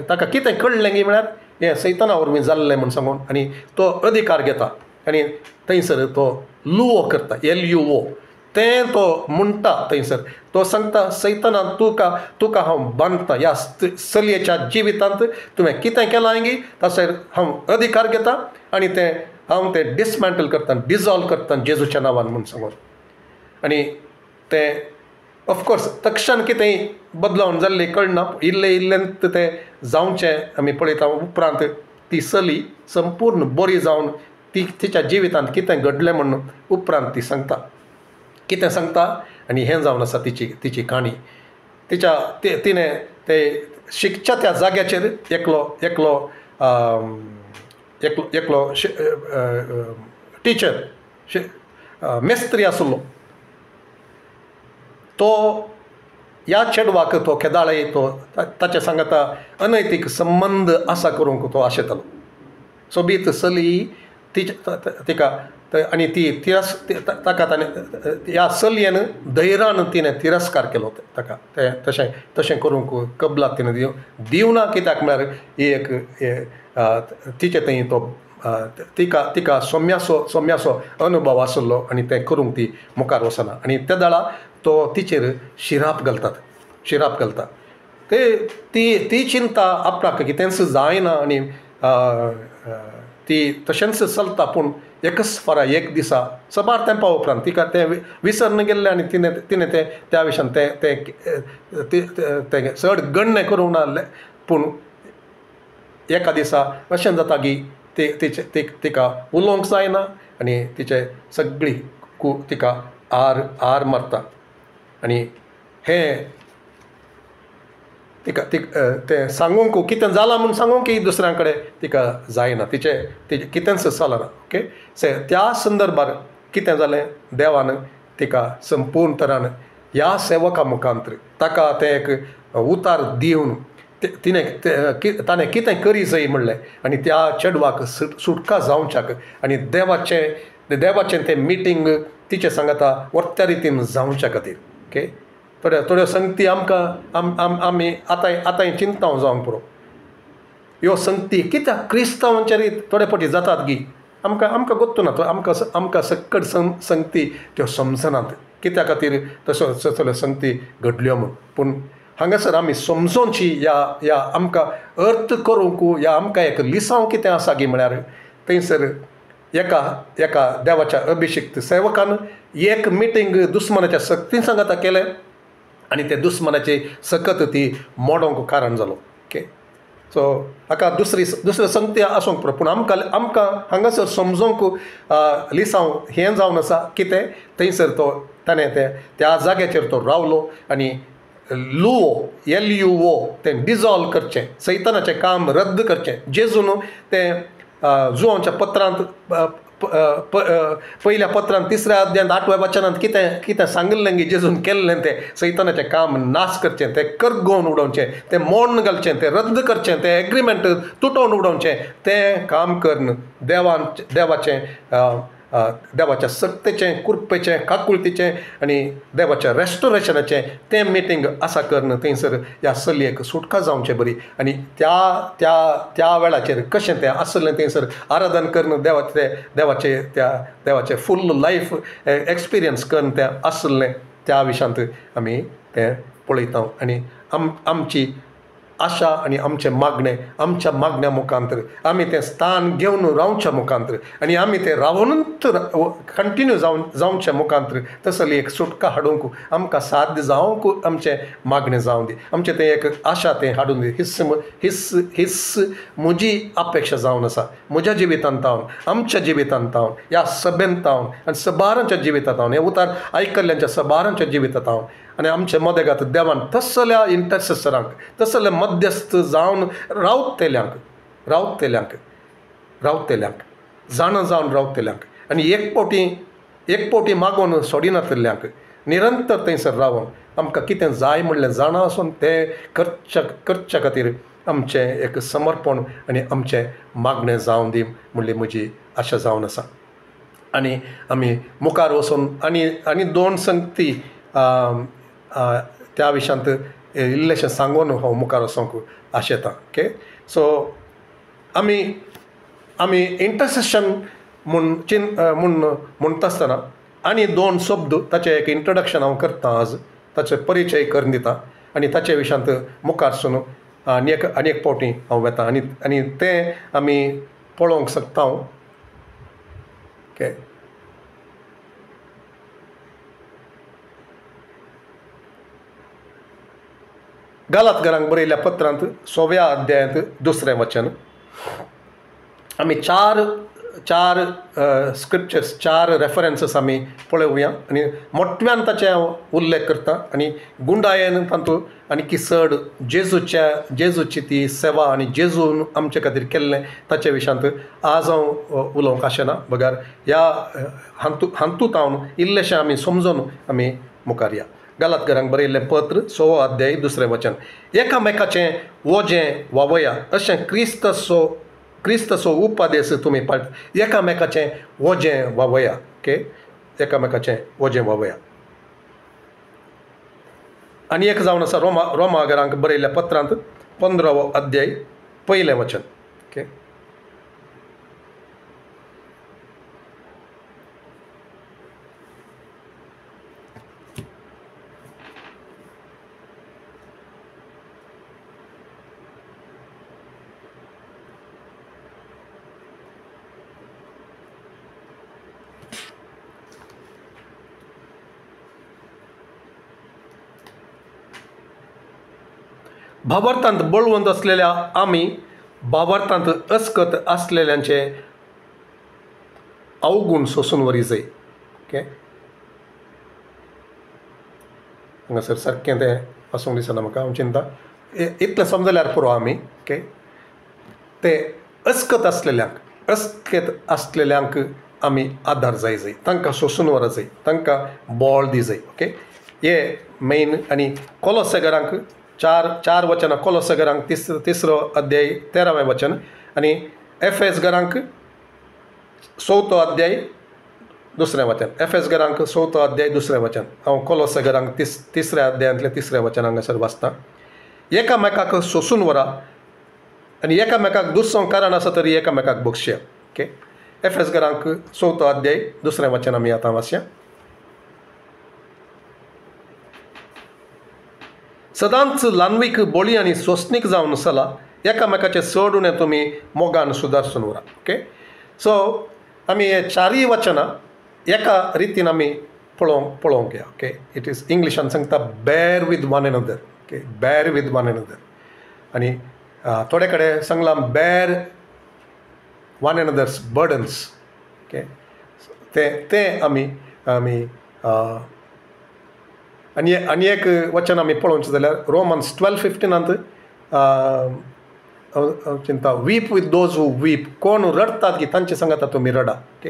ताका कितें कळलें गी म्हळ्यार हें सैताना वरवीं जाल्लें म्हूण सांगून. आनी तो अधिकार घेता आनी थंयसर तो लुवो करता, LUO. तें तो म्हणटा थंयसर. तो सांगता सैताना तुका हांव बांदता ह्या चलयेच्या जिवितांत तुवें कितें केलां आंगी ताचेर हांव अधिकार घेता आनी हांव तें डिसमँटल करता डिजॉल्व करता जेजूच्या नांवान म्हूण सांगून आनी तें ऑफकोर्स तक्षण कितेंय बदलावन जाल्लें कळना इल्लेंत तें जावचें आमी पळयता उपरांत ती चली संपूर्ण बरी जावन तिच्या जिवितांत कितें घडलें म्हणून उपरांत ती सांगता कितें सांगता आनी हें जावन आसा तिची काणी तिणें ते शिकच्या त्या जाग्याचेर एकलो टिचर मेस्त्री आसलो तो ह्या चेडवाक तो केदाळे तो ताचे सांगता अनैतीक संबंध आसा करूंक तो आशेतालो सोबीत चली तिका आनी ताका ताणें ह्या चलयेन धैर्यान तिणें तिरस्कार केलो ताका तशें करूंक कबलात तिणें दिवना कित्याक म्हळ्यार ही एक तिचे थंय तो तिका सोम्याचो अनुभव आसलो आनी तें करूंक ती मुखार वचना आनी त्या दाळा तो तिचेर शिराप घालता ती चिंता आपणाक कितेंच जायना आनी ती तशेंच चलता पूण एकच फारा एक दिसा सबार तेंपा उपरांत तिका तें विसरून गेल्लें आनी तिणें तें त्या विशयान तें चड गण्य करूंक ना पूण एका दिसा अशें जाता की तिका उलोवंक जायना आनी तिचे सगळी तिका आर मारता आनी हें तिका तें सांगूंक कितें जालां म्हूण सांगूंक दुसऱ्यां कडेन तिका जायना तिचें कितेंच चलना ओके त्या संदर्भार कितें जालें देवान तिका संपूर्ण तरान ह्या सेवका मुखांतर ताका तें एक उतार दिवन ताणें कितें करी जाय म्हणलें आनी त्या चेडवाक सुटका जावच्याक आनी देवाचें तें मिटींग तिचे सांगता वर्त्या रितीन जावच्या खातीर ओके थोड्यो संगती आमी आतां चिंताव जावंक पुरो ह्यो संगती कित्याक क्रिस्तांवांचेर थोडे फावटी जातात गी आमकां गोत्तू ना आमकां सकट संगती त्यो समजनात कित्या खातीर तसल्यो संगती घडल्यो म्हूण पूण हांगासर आमी समजोवची ह्या आमकां अर्थ करूंक ह्या आमकां एक लिसांव कितें आसा गी म्हळ्यार थंयसर एका देवाच्या अभिशिक्त सेवकान एक मिटींग दुस्मनाच्या सक्ती सांगता केलें आनी ते दुस्मनाचे सकत ती मोडोंक कारण जालो ओके सो हाका दुसरी संगती आसूंक पुरो पूण आमकां हांगासर समजोवंक लिसांव हें जावन आसा कितें थंयसर ताणें त्या जाग्याचेर तो रावलो आनी LUO तें डिजॉल्व करचें सैतानाचें काम रद्द करचें जेजून तें जुवांच्या पत्रांत पयल्या पत्रांत 3ऱ्या अध्यायांत 8व्या वचनांत कितें सांगिल्लें गी जेजून केल्लें तें सैतानाचें काम नाश करचें तें करगोवन उडोवचें तें मोडून घालचें तें रद्द करचें तें एग्रीमेंट तुटोवन उडोवचें तें काम करन देवाच्या सक्तेचें कुरपेचें काकुळतीचें आनी देवाच्या रेस्टोरेशनाचें तें मिटींग आसा करन थंयसर ह्या चलयेक सुटका जावचें बरी आनी त्या वेळाचेर कशें तें आसलें थंयसर आराधन करन देवाचें फूल लायफ एक्सपिरियन्स करन तें आसलें त्या विशयांत आमी तें पळयता आनी आमची आशा आनी आमचें मागणें आमच्या मागण्या मुखांतर आमी तें स्थान घेवन रावच्या मुखांतर आनी आमी तें रावनूच कंटिन्यू जावच्या मुखांतर तसली एक सुटका हाडूंक आमकां साध्य जावंक आमचें मागणें जावं दी आमचें तें एक आशा तें हाडून दी हिस्स म्हजी अपेक्षा जावन आसा म्हज्या जिवितांत हांव आमच्या जिवितांत हांव ह्या सभेंत हांव आनी सबारांच्या जिवितांत हांव हें उतार आयकल्ल्यांच्या सबारांच्या जिवितांत हांव आनी आमचे मदेगात देवान तसल्या इंटरसेसरांक तसले मध्यस्थ जावन रावतेल्यांक जाणा जावन रावतेल्यांक आनी एक पोटी मागून सोडिनातल्यांक निरंतर थंयसर रावून आमकां कितें जाय म्हणलें जाणा आसून तें करच्या खातीर आमचें एक समर्पण आनी आमचें मागणें जावन दी म्हणली म्हजी आशा जावन आसा आनी आमी मुखार वचून आनी 2 संगती त्या विशयांत इल्लेशें सांगून हांव मुखार वचूंक आशेता ओके सो आमी इंटरसेशन म्हणटा आसतना आनी 2 शब्द ताचें एक इंट्रोडक्शन हांव करतां आज ताचो परिचय करून दिता आनी ताचे विशयांत मुखार सून आनी एक फावटी हांव वेता आनी तें आमी पळोवंक शकता ओके. गालातकारांक बरयल्ल्या पत्रांत 6व्या अध्यायांत 2रें वचन आमी चार स्क्रिप्चर्स 4 रेफरन्सीस आमी पळोवया आनी मोठ्यान ताचे उल्लेख करता आनी गुंडायेन तातूंत आनी चड जेजूची ती सेवा आनी जेजून आमचे खातीर केल्लें ताचे विशयांत आज हांव उलोवंक आशेना बगार ह्या हातूंत हांव इल्लेशें आमी समजून आमी मुखार या. गालातकारांक बरयल्लें पत्र 6वो अध्याय 2रें वचन. एकामेकाचें वजें वावया अशें क्रिस्तचो उपादेश तुमी पाळटा. एकामेकाचें वजें वावया ओके. एकामेकाचें वजें वावया. आनी एक जावन आसा रोमाकारांक बरयल्ल्या पत्रांत 15वो अध्याय 1लें वचन ओके. भावार्थांत बळवंत असलेल्या आमी भावार्थांत अस्कत असलेल्यांचे अवगुण सोसून वरी जाय ओके. हांगासर सारकें तें आसूंक दिसना म्हाका. हांव चिंता इतलें समजल्यार पुरो आमी ओके. ते अस्कत असलेल्यांक आमी आदार जाय तांकां सोसून व्हर जाय तांकां बोळ दी जाय ओके. हे मेन. आनी कोलोसेकारांक चार वचनां कोलोसेकारांक 3रो अध्याय 13वें वचन आनी एफेसकारांक 4थो अध्याय 2रें वचन. एफेसकारांक 4थो अध्याय 2रें वचन. हांव कोलोसेकारांक 3ऱ्या अध्यायांतलें 3रें वचन हांगासर वाचता. एकामेकाक सोसून व्हरा आनी एकामेकाक दुसरो कारण आसा तरी एकामेकाक बक्षया ओके. एफेसकारांक 4थो अध्याय 2रें वचन आमी आतां वाचया. सदांच ल्हानवीक बोळी आनी सोंसणीक जावन चला. एकामेकाचें चड उणें तुमी मोगान सुदारसून व्हरा ओके. सो आमी हे 4 वचनां एका रितीन आमी पळोवंक या ओके. इट इज इंग्लिशान सांगता bear with one another okay. Bear with one another. आनी थोडे कडेन सांगलां bear one another's burdens okay. ते आमी आनी एक वचन आमी पळोवचें जाल्यार रोमन्स 12:15 चिंता weep with those who weep. कोण रडतात की तांचे सांगात तुमी रडा ओके.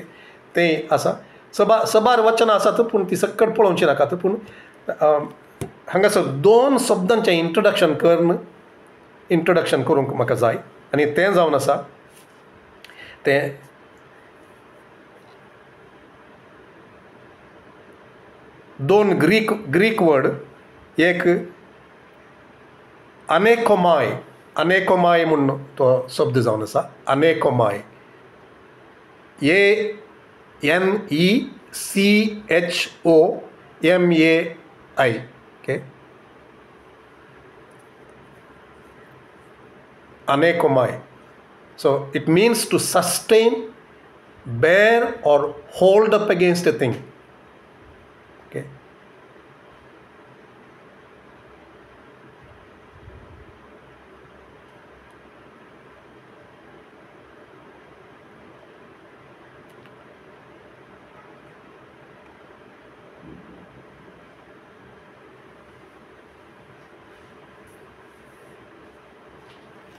तें आसा. सबार वचनां आसात पूण ती सक्कट पळोवची नाकात. पूण हांगासर 2 शब्दांचें इंट्रोडक्शन करूंक म्हाका जाय आनी तें जावन आसा तें दोन ग्रीक वर्ड. एक अनेकोमाय म्हणून तो शब्द जावन आसा. अनेकोमाय ANECHOMAI ओके. अनेकोमाय. So it means to sustain, bear or hold up against a thing. Okay.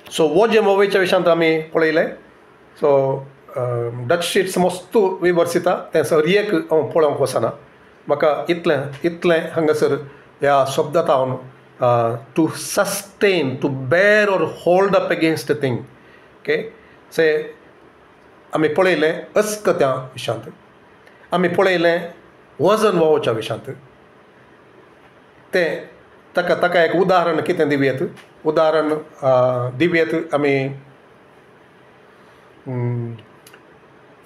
So वोजे मोवेच्या विशयांत आमी पळयलें. सो डच शीट्स मस्त विवर्सिता तें सरयेक हांव पळोवंक वचना. म्हाका इतलें हांगासर ह्या शब्दांत हांव to sustain, to bear or hold up against a thing okay. से आमी पळयलें अस्कत्या विशयांत. आमी पळयलें वजन वावोवच्या विशयांत. तें ताका एक उदाहरण कितें दिवयेत. उदाहरण दिवयेत आमी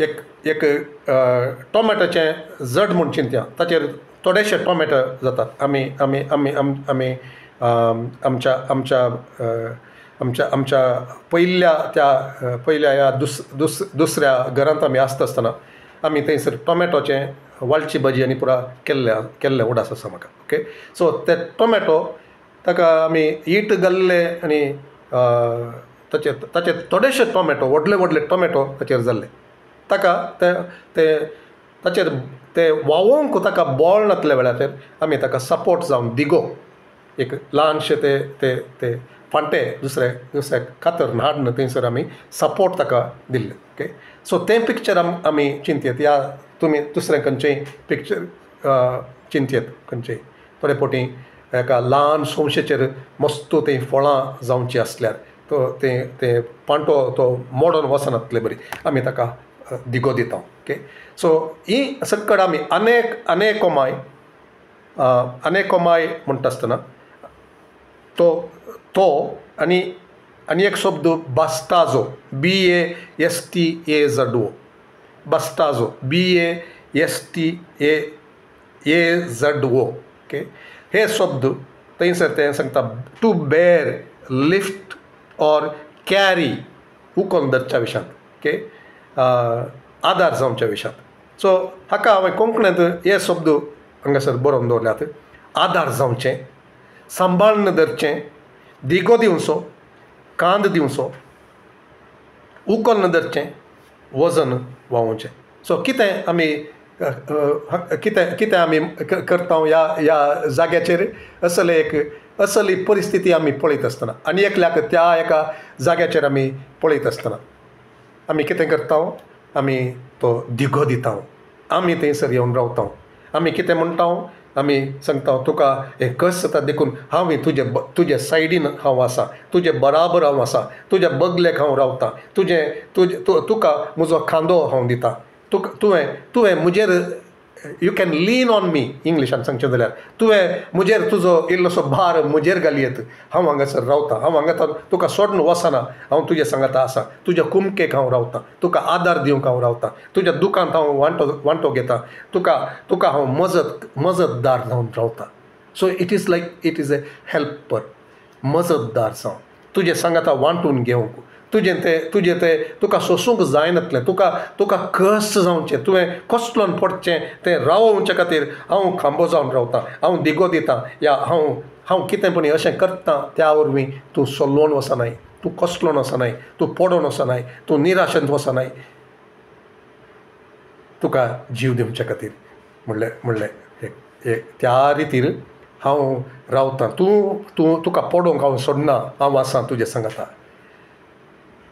एक टोमॅटोचें जड म्हूण चिंतया. ताचेर थोडेशे टोमॅटो जातात आमी आमी आमी आम आमी आमच्या आमच्या आमच्या पयल्या ह्या दुसऱ्या घरांत आमी आसतना आमी थंयसर टोमॅटोचें वालची भाजी आनी पुरा केल्लें उडास आसा म्हाका ओके. सो ते टोमॅटो ताका आमी हीट घाल्ले आनी ताचे थोडेशे टोमॅटो व्हडले टोमॅटो ताचेर जाल्ले ताका ताचेर ते वावोवंक ताका बॉल नासल्या वेळाचेर आमी ताका सपोर्ट जावन दिगो एक ल्हानशे ते फांटे दुसऱ्या कातर हाडून थंयसर आमी सपोर्ट ताका दिल्ले ओके. सो तें पिक्चर आमी चिंतयेत या तुमी दुसरें खंयचेंय पिक्चर चिंतयेत खंयचेंय थोडे फावटी एका ल्हान सोमशेचेर मस्तू तें फळां जावची आसल्यार ते पांटो तो मोडून वचनातले बरी आमी ताका दिगो दिता ओके. सो ही सकट आमी अनेकोमाय म्हणटा आसतना तो आनी एक शब्द बास्टाजो BASTAZO बास्टाजो BASTAZO ओके. हे शब्द थंयसर ते सांगता to bear lift or carry उखोन धरच्या विशयांत ओके आदार जावच्या विशयांत. सो हाका हांवें कोंकणींत हे शब्द हांगासर बरोवन दवरल्यात आदार जावचें सांबाळून धरचें दिगो दिवचो कांद दिवचो उखोन धरचें वजन व्हांवोवचें. सो कितें आमी करता ह्या जाग्याचेर असली परिस्थिती आमी पळयत आसतना आनी एकल्याक त्या एका जाग्याचेर आमी पळयत आसतना आमी कितें करता आमी तो दिगो दिता आमी थंयसर येवन रावता आमी कितें म्हणटा आमी सांगता तुका हें कस जाता देखून हांव तुजे सायडीन हांव आसा तुजे बराबर हांव आसा तुज्या बगलेक हांव रावता तुका म्हजो खांदो हांव दिता तुवें मुजेर you can lean on me इंग्लिशान सांगचें जाल्यार तुवें मुजेर तुजो इल्लोसो भार मुजेर घालयत हांव हांगासर रावता हांव हांगा तुका सोडून वचना हांव तुजे सांगाता आसा तुज्या कुमकेक हांव रावता तुका आदार दिवंक हांव रावता तुज्या दुकांत हांव वांटो घेता तुका हांव मजतदार जावन रावता. So it is a helper मजतदार जावन तुजे सांगाता वांटून घेवंक तुजें तें तुका सोसूंक जायनातलें तुका कस जावचें तुवें कसलोन पडचें तें रावोवचे खातीर हांव खांबो जावन रावता हांव दिगो दितां या हांव कितें पण अशें करतां त्या वरवीं तूं सोलोवन वचनाय तूं कसलोन वचनाय तूं पडोन वचनाय तूं निराशेंत वचनाय तुका जीव दिवचे खातीर म्हणलें त्या रितीर हांव रावतां तुका पडोवंक हांव सोडना हांव आसां तुजे सांगाता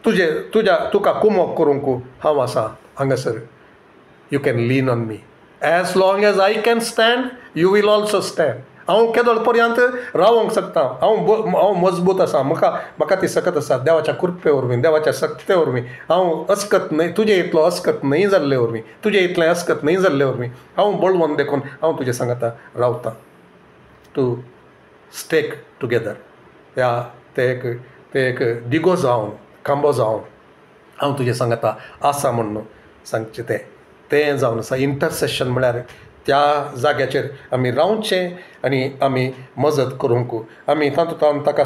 तुका कुमोक करूंक हांव आसा हांगासर you can lean on me as long as I can stand you will also stand. हांव केदोळ पर्यंत रावंक शकता हांव मजबूत आसा म्हाका ती सकत आसा देवाच्या कृपे वरवीं देवाच्या सक्ते वरवीं हांव अस्कत न्हय तुजे इतलो अस्कत न्हय जाल्ले वरवीं तुजे इतलें अस्कत न्हय जाल्ले वरवीं हांव बळवून देखून हांव तुजे सांगाता रावतां टू स्टेक टुगेदर ते एक दिगो जावन खांबो जावन हांव तुजे सांगाता आसा म्हणून सांगचें तें जावन आसा. इंटरसेशन म्हळ्यार त्या जाग्याचेर आमी रावचें आनी आमी मजत करूंक आमी तातूंत ताका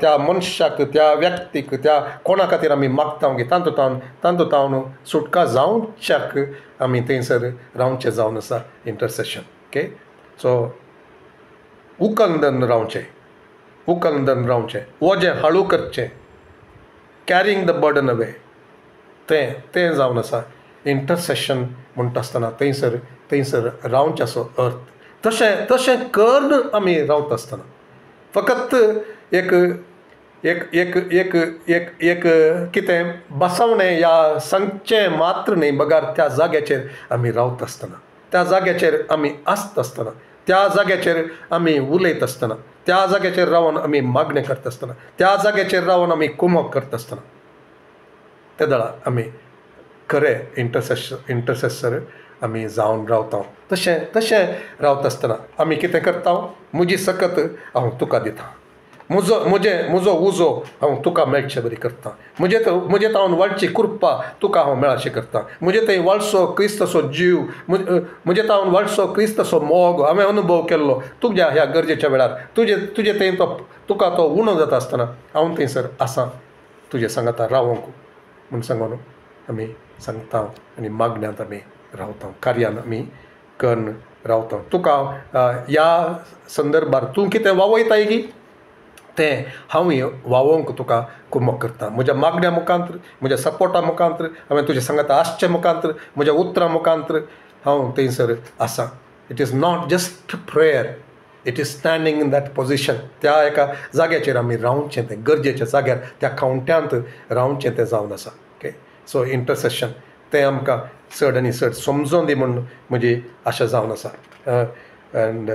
त्या मनशाक त्या व्यक्तीक त्या कोणा खातीर आमी मागता की तातूंत सुटका जावच्याक आमी थंयसर रावचें जावन आसा इंटरसेशन ओके. सो उखलून रावचें वजें हळू करचें कॅरींग द बर्डन अवे तें जावन आसा इंटरसेशन म्हणटा आसतना थंयसर रावच्याचो अर्थ तशें करून आमी रावता आसतना फकत एक कितें बसवणें या सांगचें मात्र न्ही बगार त्या जाग्याचेर आमी रावता आसतना त्या जाग्याचेर आमी आसता आसतना त्या जाग्याचेर आमी उलयत आसतना त्या जाग्याचेर रावन आमी मागणें करता आसतना त्या जाग्याचेर रावन आमी कुमक करता आसतना ते दळा आमी खरें इंटरसेसर आमी जावन रावता. तशें रावता आसतना आमी कितें करता म्हजी सकत हांव तुका दितां म्हजो उजो हांव तुका मेळचे बरी करता, म्हजे तावन वाडची कृपा तुका हांव मेळाशें करता, म्हजे थंय वाडसो क्रिस्तसो जीव, म्हजे तावन वाडसो क्रिस्तसो मोग हांवें अनुभव केल्लो तुज्या ह्या गरजेच्या वेळार तुजे थंय तुका तो उणो जाता आसतना हांव थंयसर आसां तुजे सांगाता रावोंक म्हूण सांगून आमी सांगता आनी मागण्यांत आमी रावता, कार्यान आमी करून रावता. तुका ह्या संदर्भार तूं कितें वावयताय की तें हांवूय वावोवंक तुका कुमक करता. म्हज्या मागण्या मुखांतर, म्हज्या सपोर्टा मुखांतर, हांवें तुजें सांगता आसचे मुखांतर, म्हज्या उतरां मुखांतर हांव थंयसर आसां. It is not just prayer, it is standing in that position. त्या एका जाग्याचेर आमी रावचें, तें गरजेच्या जाग्यार त्या खावट्यांत रावचें तें जावन आसा. ओके, सो इंटरसेशन तें आमकां चड आनी चड समजोन दी म्हूण म्हजी आशा जावन आसा. एंड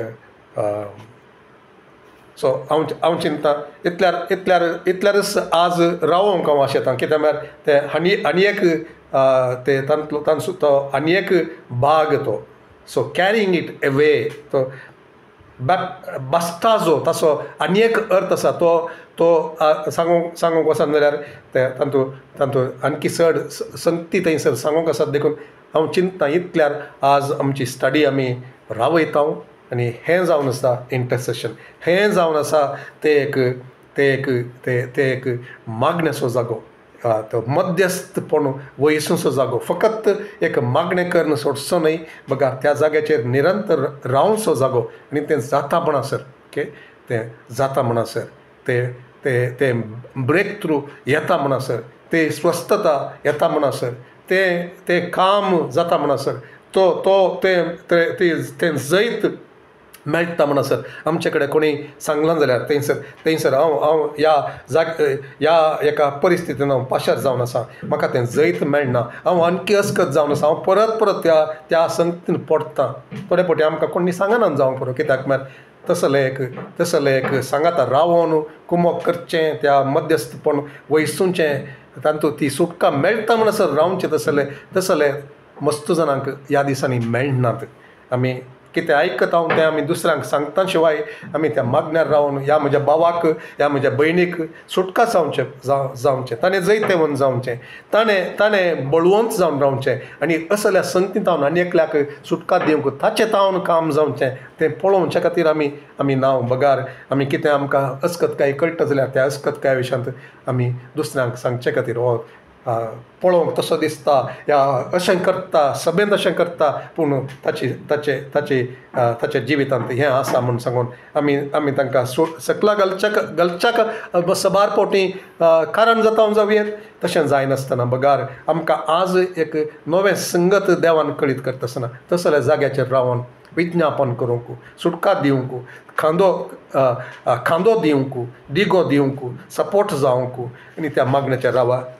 सो हांव चिंता इतल्यारच आज रावोंक हांव आशेतां. कित्याक म्हळ्यार ते आनी एक ते तांचो तो आनी एक भाग तो, सो कॅरिंग इट अवे, तो बास्टाजो ताचो आनी एक अर्थ आसा तो सांगूंक वचत जाल्यार ते तातूंत आणकी चड संगती थंयसर सांगूंक आसात. देखून हांव चिंतता इतल्यार आज आमची स्टडी आमी रावयता आनी हें जावन आसा इंटरसेशन, हें जावन आसा ते एक मागण्याचो जागो, तो मध्यस्थपण वयसूचो जागो. फकत एक मागणें करून सोडचो न्हय, बघा त्या जाग्याचेर निरंतर रावचो जागो आनी तें जाता म्हणसर. ओके, तें जाता म्हणसर ते ब्रेक थ्रू येता म्हणसर, ते स्वस्थता येता म्हणसर, ते काम जाता म्हणसर, तें जैत मेळटा म्हणसर आमचे कडेन कोणी सांगलां जाल्यार थंयसर हांव ह्या एका परिस्थितीन हांव पाशार जावन आसा, म्हाका तें जैत मेळना, हांव आणकी अस्कत जावन आसा, हांव परत त्या संगतीन पडटां. थोडे फावटी आमकां कोणी सांगनान जावंक पुरो. कित्याक म्हळ्यार तसलें एक सांगाता रावोन कुमक करचें, त्या मध्यस्थपण वयसूचें, तातूंत ती सुटका मेळटा म्हणसर रावचें, तसलें मस्त जाणांक ह्या दिसांनी मेळनात. आमी कितें आयकता तें आमी दुसऱ्यांक सांगता शिवाय आमी त्या मागण्यार रावन ह्या म्हज्या भावाक, ह्या म्हज्या भयणीक सुटका जावचें, ताणें जैत तेवून जावचें, ताणें बळवंत जावन रावचें आनी असल्या संगतींत हांव आनी एकल्याक सुटका दिवंक ताचें तावन काम जावचें तें पळोवचे खातीर आमी नांव बगार आमी कितें आमकां अस्कतकाय कळटा जाल्यार त्या अस्कतकाय विशयांत आमी दुसऱ्यांक सांगचे खातीर हो पळोवंक तसो दिसता, या अशें करता, सभेंत अशें करता, पूण ताचे जिवितांत हें आसा म्हूण सांगून आमी तांकां सकला घालच्याक सबार फावटी कारण जाता जावं तशें जायनासतना बगार आमकां आज एक नवें संगत देवान कळीत करता आसतना तसल्या जाग्याचेर रावन विज्ञापन करूंक, सुटका दिवंक, खांदो दिवंक, दिगो दिवंक, सपोर्ट जावंक आनी त्या मागण्याच्या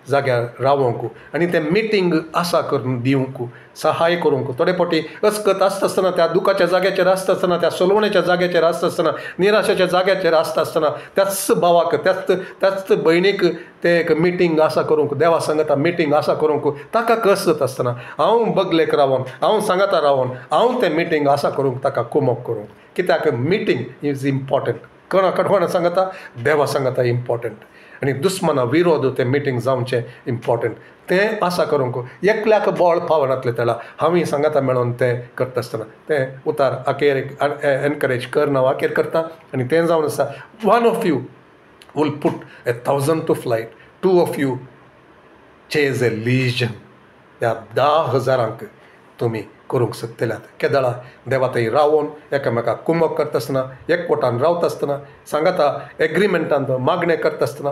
जाग्यार रावंक आनी तें मिटींग आसा करून दिवंक, सहाय करूंक. थोडे फावटी अस्कत आसता आसतना, त्या दुखाच्या जाग्याचेर आसता आसतना, त्या सोलवण्याच्या जाग्याचेर आसता आसतना, निराशेच्या जाग्याचेर आसता आसतना त्याच भावाक, त्याच भयणीक ते एक मिटींग आसा करूंक, देवा सांगता मिटींग आसा करूंक, ताका कस जाता आसतना हांव बगलेक रावन, हांव सांगता रावन, हांव तें मिटींग आसा करूंक ताका कुमक करूंक. कित्याक मिटींग इज इम्पॉर्टंट. कोण सांगता? देवा सांगता इम्पॉर्टंट. आनी दुस्मना विरोध तें मिटींग जावचें इम्पॉर्टंट. तें आसा करूंक एकल्याक बळ पावनातलें तेला हांव सांगता मेळोन तें करता आसतना तें उतार आखेर एनकरेज करना आखेर करता. आनी तें जावन आसा one of you will put 1,000 to flight, two of you chase a legion. ह्या 10,000 तुमी करूंक शकतल्यात. केदळा देवा थंय रावून एकामेकाक कुमक करता आसतना, एकवटान रावता आसतना, सांगता एग्रिमेंटान मागणें करता आसतना,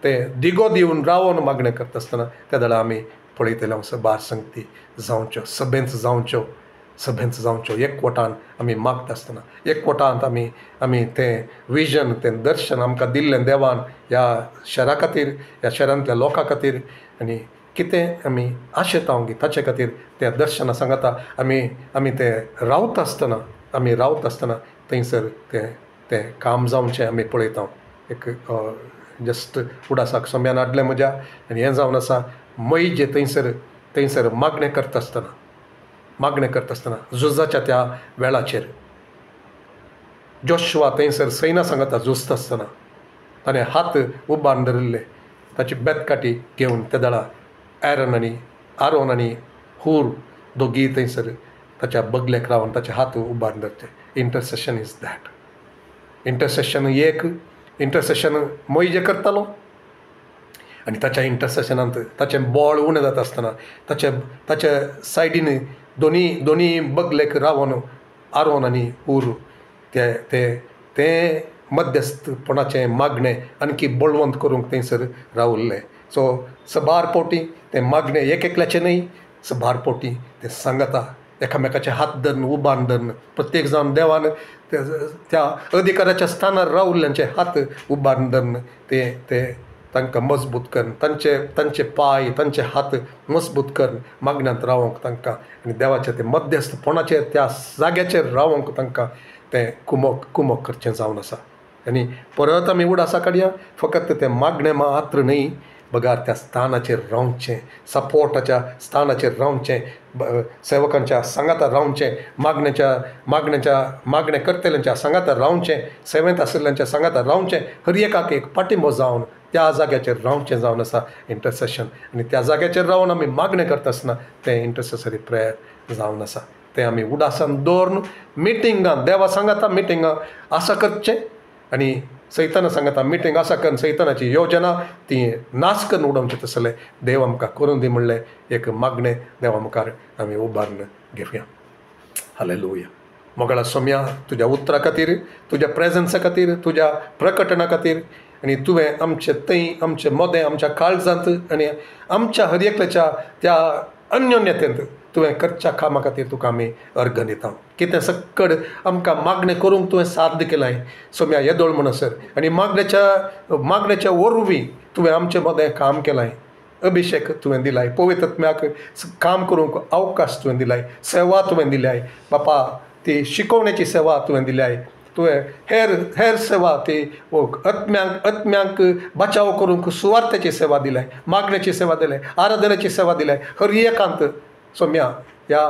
तें दिगो दिवन रावून मागणें करता आसतना त्या दळा आमी पळयतले हांव सबार संगती जावच्यो, सभेंत जावच्यो, एकवटान आमी मागता आसतना, एकवटांत आमी तें विजन, तें दर्शन आमकां दिल्लें देवान ह्या शहरा खातीर, ह्या शहरांतल्या लोकां खातीर आनी कितें आमी आशेता की ताचे खातीर तें दर्शनां सांगता आमी तें रावता आसतना थंयसर तें काम जावचें आमी पळयता. एक जस्ट उडासाक सोम्यान हाडलें म्हज्या आनी हें जावन आसा मैजे थंयसर मागणें करता आसतना झुजाच्या त्या वेळाचेर जोशुआ थंयसर सैना सांगता झुजता आसतना ताणें हात उबारून धरिल्ले ताची बेतकाटी घेवन त्या दळा आरोन आनी हूर दोगी थंयसर ताच्या बगलेक रावन ताचे हात उबारून धरचे. Intercession is that. इंटरसेशन मोइजे करतालो आनी ताच्या इंटरसेशनांत ताचें बोळ उणें जाता आसतना ताच्या सायडीन दोनी बगलेक रावन आरोन आनी हूर ते मध्यस्थपणाचें मागणें आणकी बळवंत करूंक थंयसर रावल्ले. सो सबार पोटी तें मागणें एकल्याचें न्हय, सबार पोटी तें सांगता एकामेकाचे हात धरून उबारून धरून प्रत्येक जावन देवान त्या अधिकाराच्या स्थानार रावल्ल्यांचे हात उबारून धरून ते तांकां मजबूत करून तांचे पाय तांचे हात मजबूत करून मागण्यांत रावंक तांकां आनी देवाच्या ते मध्यस्थपणाचेर त्या जाग्याचेर रावंक तांकां तें कुमोक करचें जावन आसा. आनी परत आमी उडासा काडया, फकत तें मागणें मात्र न्हय, बगार त्या स्थानाचेर रावचें, सपोर्टाच्या स्थानाचेर रावचें, सेवकांच्या सांगातार रावचें, मागणें करतल्यांच्या सांगातार रावचें, सेवेंत आशिल्ल्यांच्या सांगातार रावचें, हर एकाक एक पाठिंबो जावन त्या जाग्याचेर रावचें जावन आसा इंटरसेशन. आनी त्या जाग्याचेर रावन आमी मागणें करता आसतना तें इंटरसेसरी प्रेयर जावन आसा. तें आमी उडासान दवरून मिटिंगां देवा सांगाता मिटिंगां आसा करचें आनी सैताना सांगता मिटींग आसा करून सैतानाची योजना ती नाश करून उडोवचें तसलें देव आमकां करून दी म्हणलें एक मागणें देवा मुखार आमी उबारून घेवया. हालेलुया. मोगळा सोम्या तुज्या उतरा खातीर, तुज्या प्रेझन्सा खातीर, तुज्या प्रकटना खातीर आनी तुवें आमचे थंय आमचे मोदें आमच्या काळजांत आनी आमच्या हर एकल्याच्या त्या अन्योन्यतेंत तुवें करच्या कामा खातीर तुका आमी अर्घ दिता. कितें सक्कड आमकां मागणें करूंक तुवें साध्य केलाय सोम्या येदोळ म्हणसर आनी मागणेच्या वरवीं तुवें आमचे मदें काम केलाय. अभिशेक तुवें दिलाय, पवित्रत्म्याक काम करूंक अवकाश तुवें दिलाय, सेवा तुवें दिल्याय बापा, ती शिकोवण्याची सेवा तुवें दिल्याय, तुवें हेर सेवा ती आत्म्यांक बचाव करूंक सुवार्थेची सेवा दिल्याय, मागण्याची सेवा दिल्याय, आराधनेची सेवा दिल्याय. हर एकांत सोम्या ह्या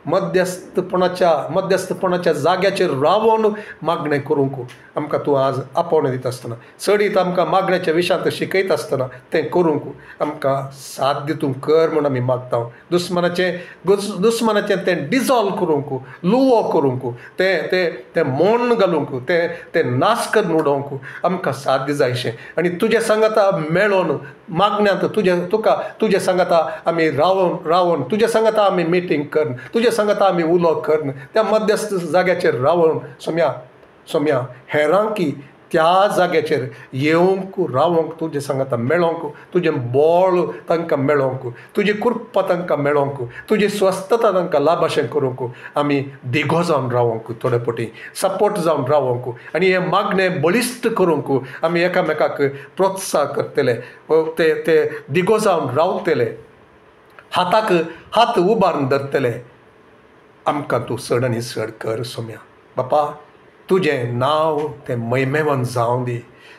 मध्यस्थपणाच्या जाग्याचेर रावून मागणें करूंक आमकां तूं आज आपोवणें दिता आसतना, चडीत आमकां मागण्याच्या विशयांत शिकयत आसतना तें करूंक आमकां साध्य तूं कर म्हूण आमी मागता. दुस्मानाचें तें डिजॉल्व करूंक, लुवो करूंक, तें मोण घालूंक, तें नाश करून उडोवंक आमकां साध्य जायशें. आनी तुजे सांगाता मेळोन मागण्यांत तुजे सांगाता आमी रावून तुजे सांगाता आमी मिटींग करन, तुजे सांगाता आमी उलो करन, त्या मध्यस्थ जाग्याचेर रावून सोम्या हेरांकी त्या जाग्याचेर येवंक रावंक तुजे सांगाता मेळोंक, तुजें बोळ तांकां मेळोंक, तुजी कृपा तांकां मेळोंक, तुजी स्वस्थता तांकां लाभाशें करूंक आमी दिगो जावन रावंक, थोडे पटी सपोर्ट जावन रावंक आनी हें मागणें बळिश्ट करूंक आमी एकामेकाक प्रोत्साह करतले, ते दिगो जावन रावतले, हाताक हात उबारून धरतले. आमकां तूं चड आनी चड कर सोम्या बापा. तुजें नांव तें मैमेवन जावं दी.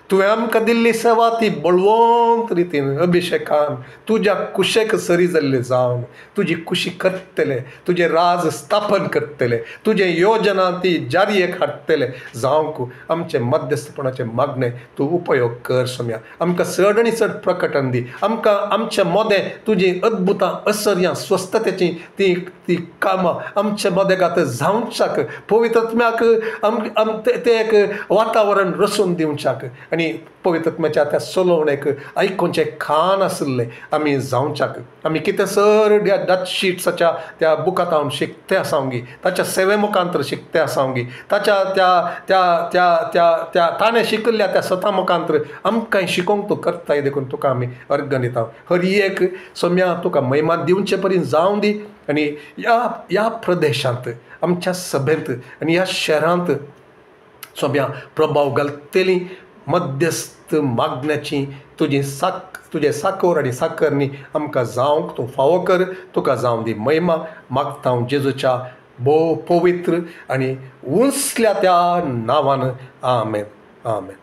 तुवें आमकां दिल्ली सेवा ती बळवंत रितीन अभिशेकान तुज्या कुशेक सरी जाल्ले जावन तुजी खुशी करतले, तुजें राज स्थापन करतले, तुजें योजना ती जारयेक हाडटले जावंक आमचे मध्यस्थपणाचे मागणें तूं उपयोग कर सोम्या. आमकां चड आनी चड प्रकटन दी. आमकां आमचें मोदें तुजी अद्भुतां असर्यां स्वस्थतेची ती कामां आमचे मोदेगात जावच्याक, पवित्रत्म्याक तें एक वातावरण रचून दिवच्याक आनी पवित्रत्म्याच्या त्या सलोवणेक आयकोनचें खान आसलें आमी जावच्याक. आमी कितें सर डच शीट्साच्या त्या बुकांत हांव शिकते आसांगी, ताच्या सेवे मुखांतर शिकते आसांगी, ताच्या त्या ताणें शिकयल्ल्या त्या सता मुखांतर आमकां शिकोवंक तूं करताय देखून तुका आमी अर्घ दिता. हर एक सोम्या तुका महिमा दिवचे परी जावं दी. आनी ह्या प्रदेशांत आमच्या सभेंत आनी ह्या शहरांत सोम्या प्रभाव घालतली मध्यस्थ मागण्याची तुजे साकोर आनी साकरणी आमकां जावंक तूं फावो कर. तुका जावं दी महिमा मागता हांव जेजूच्या पवित्र आनी उंचल्या त्या नांवान. आमेन आमेन.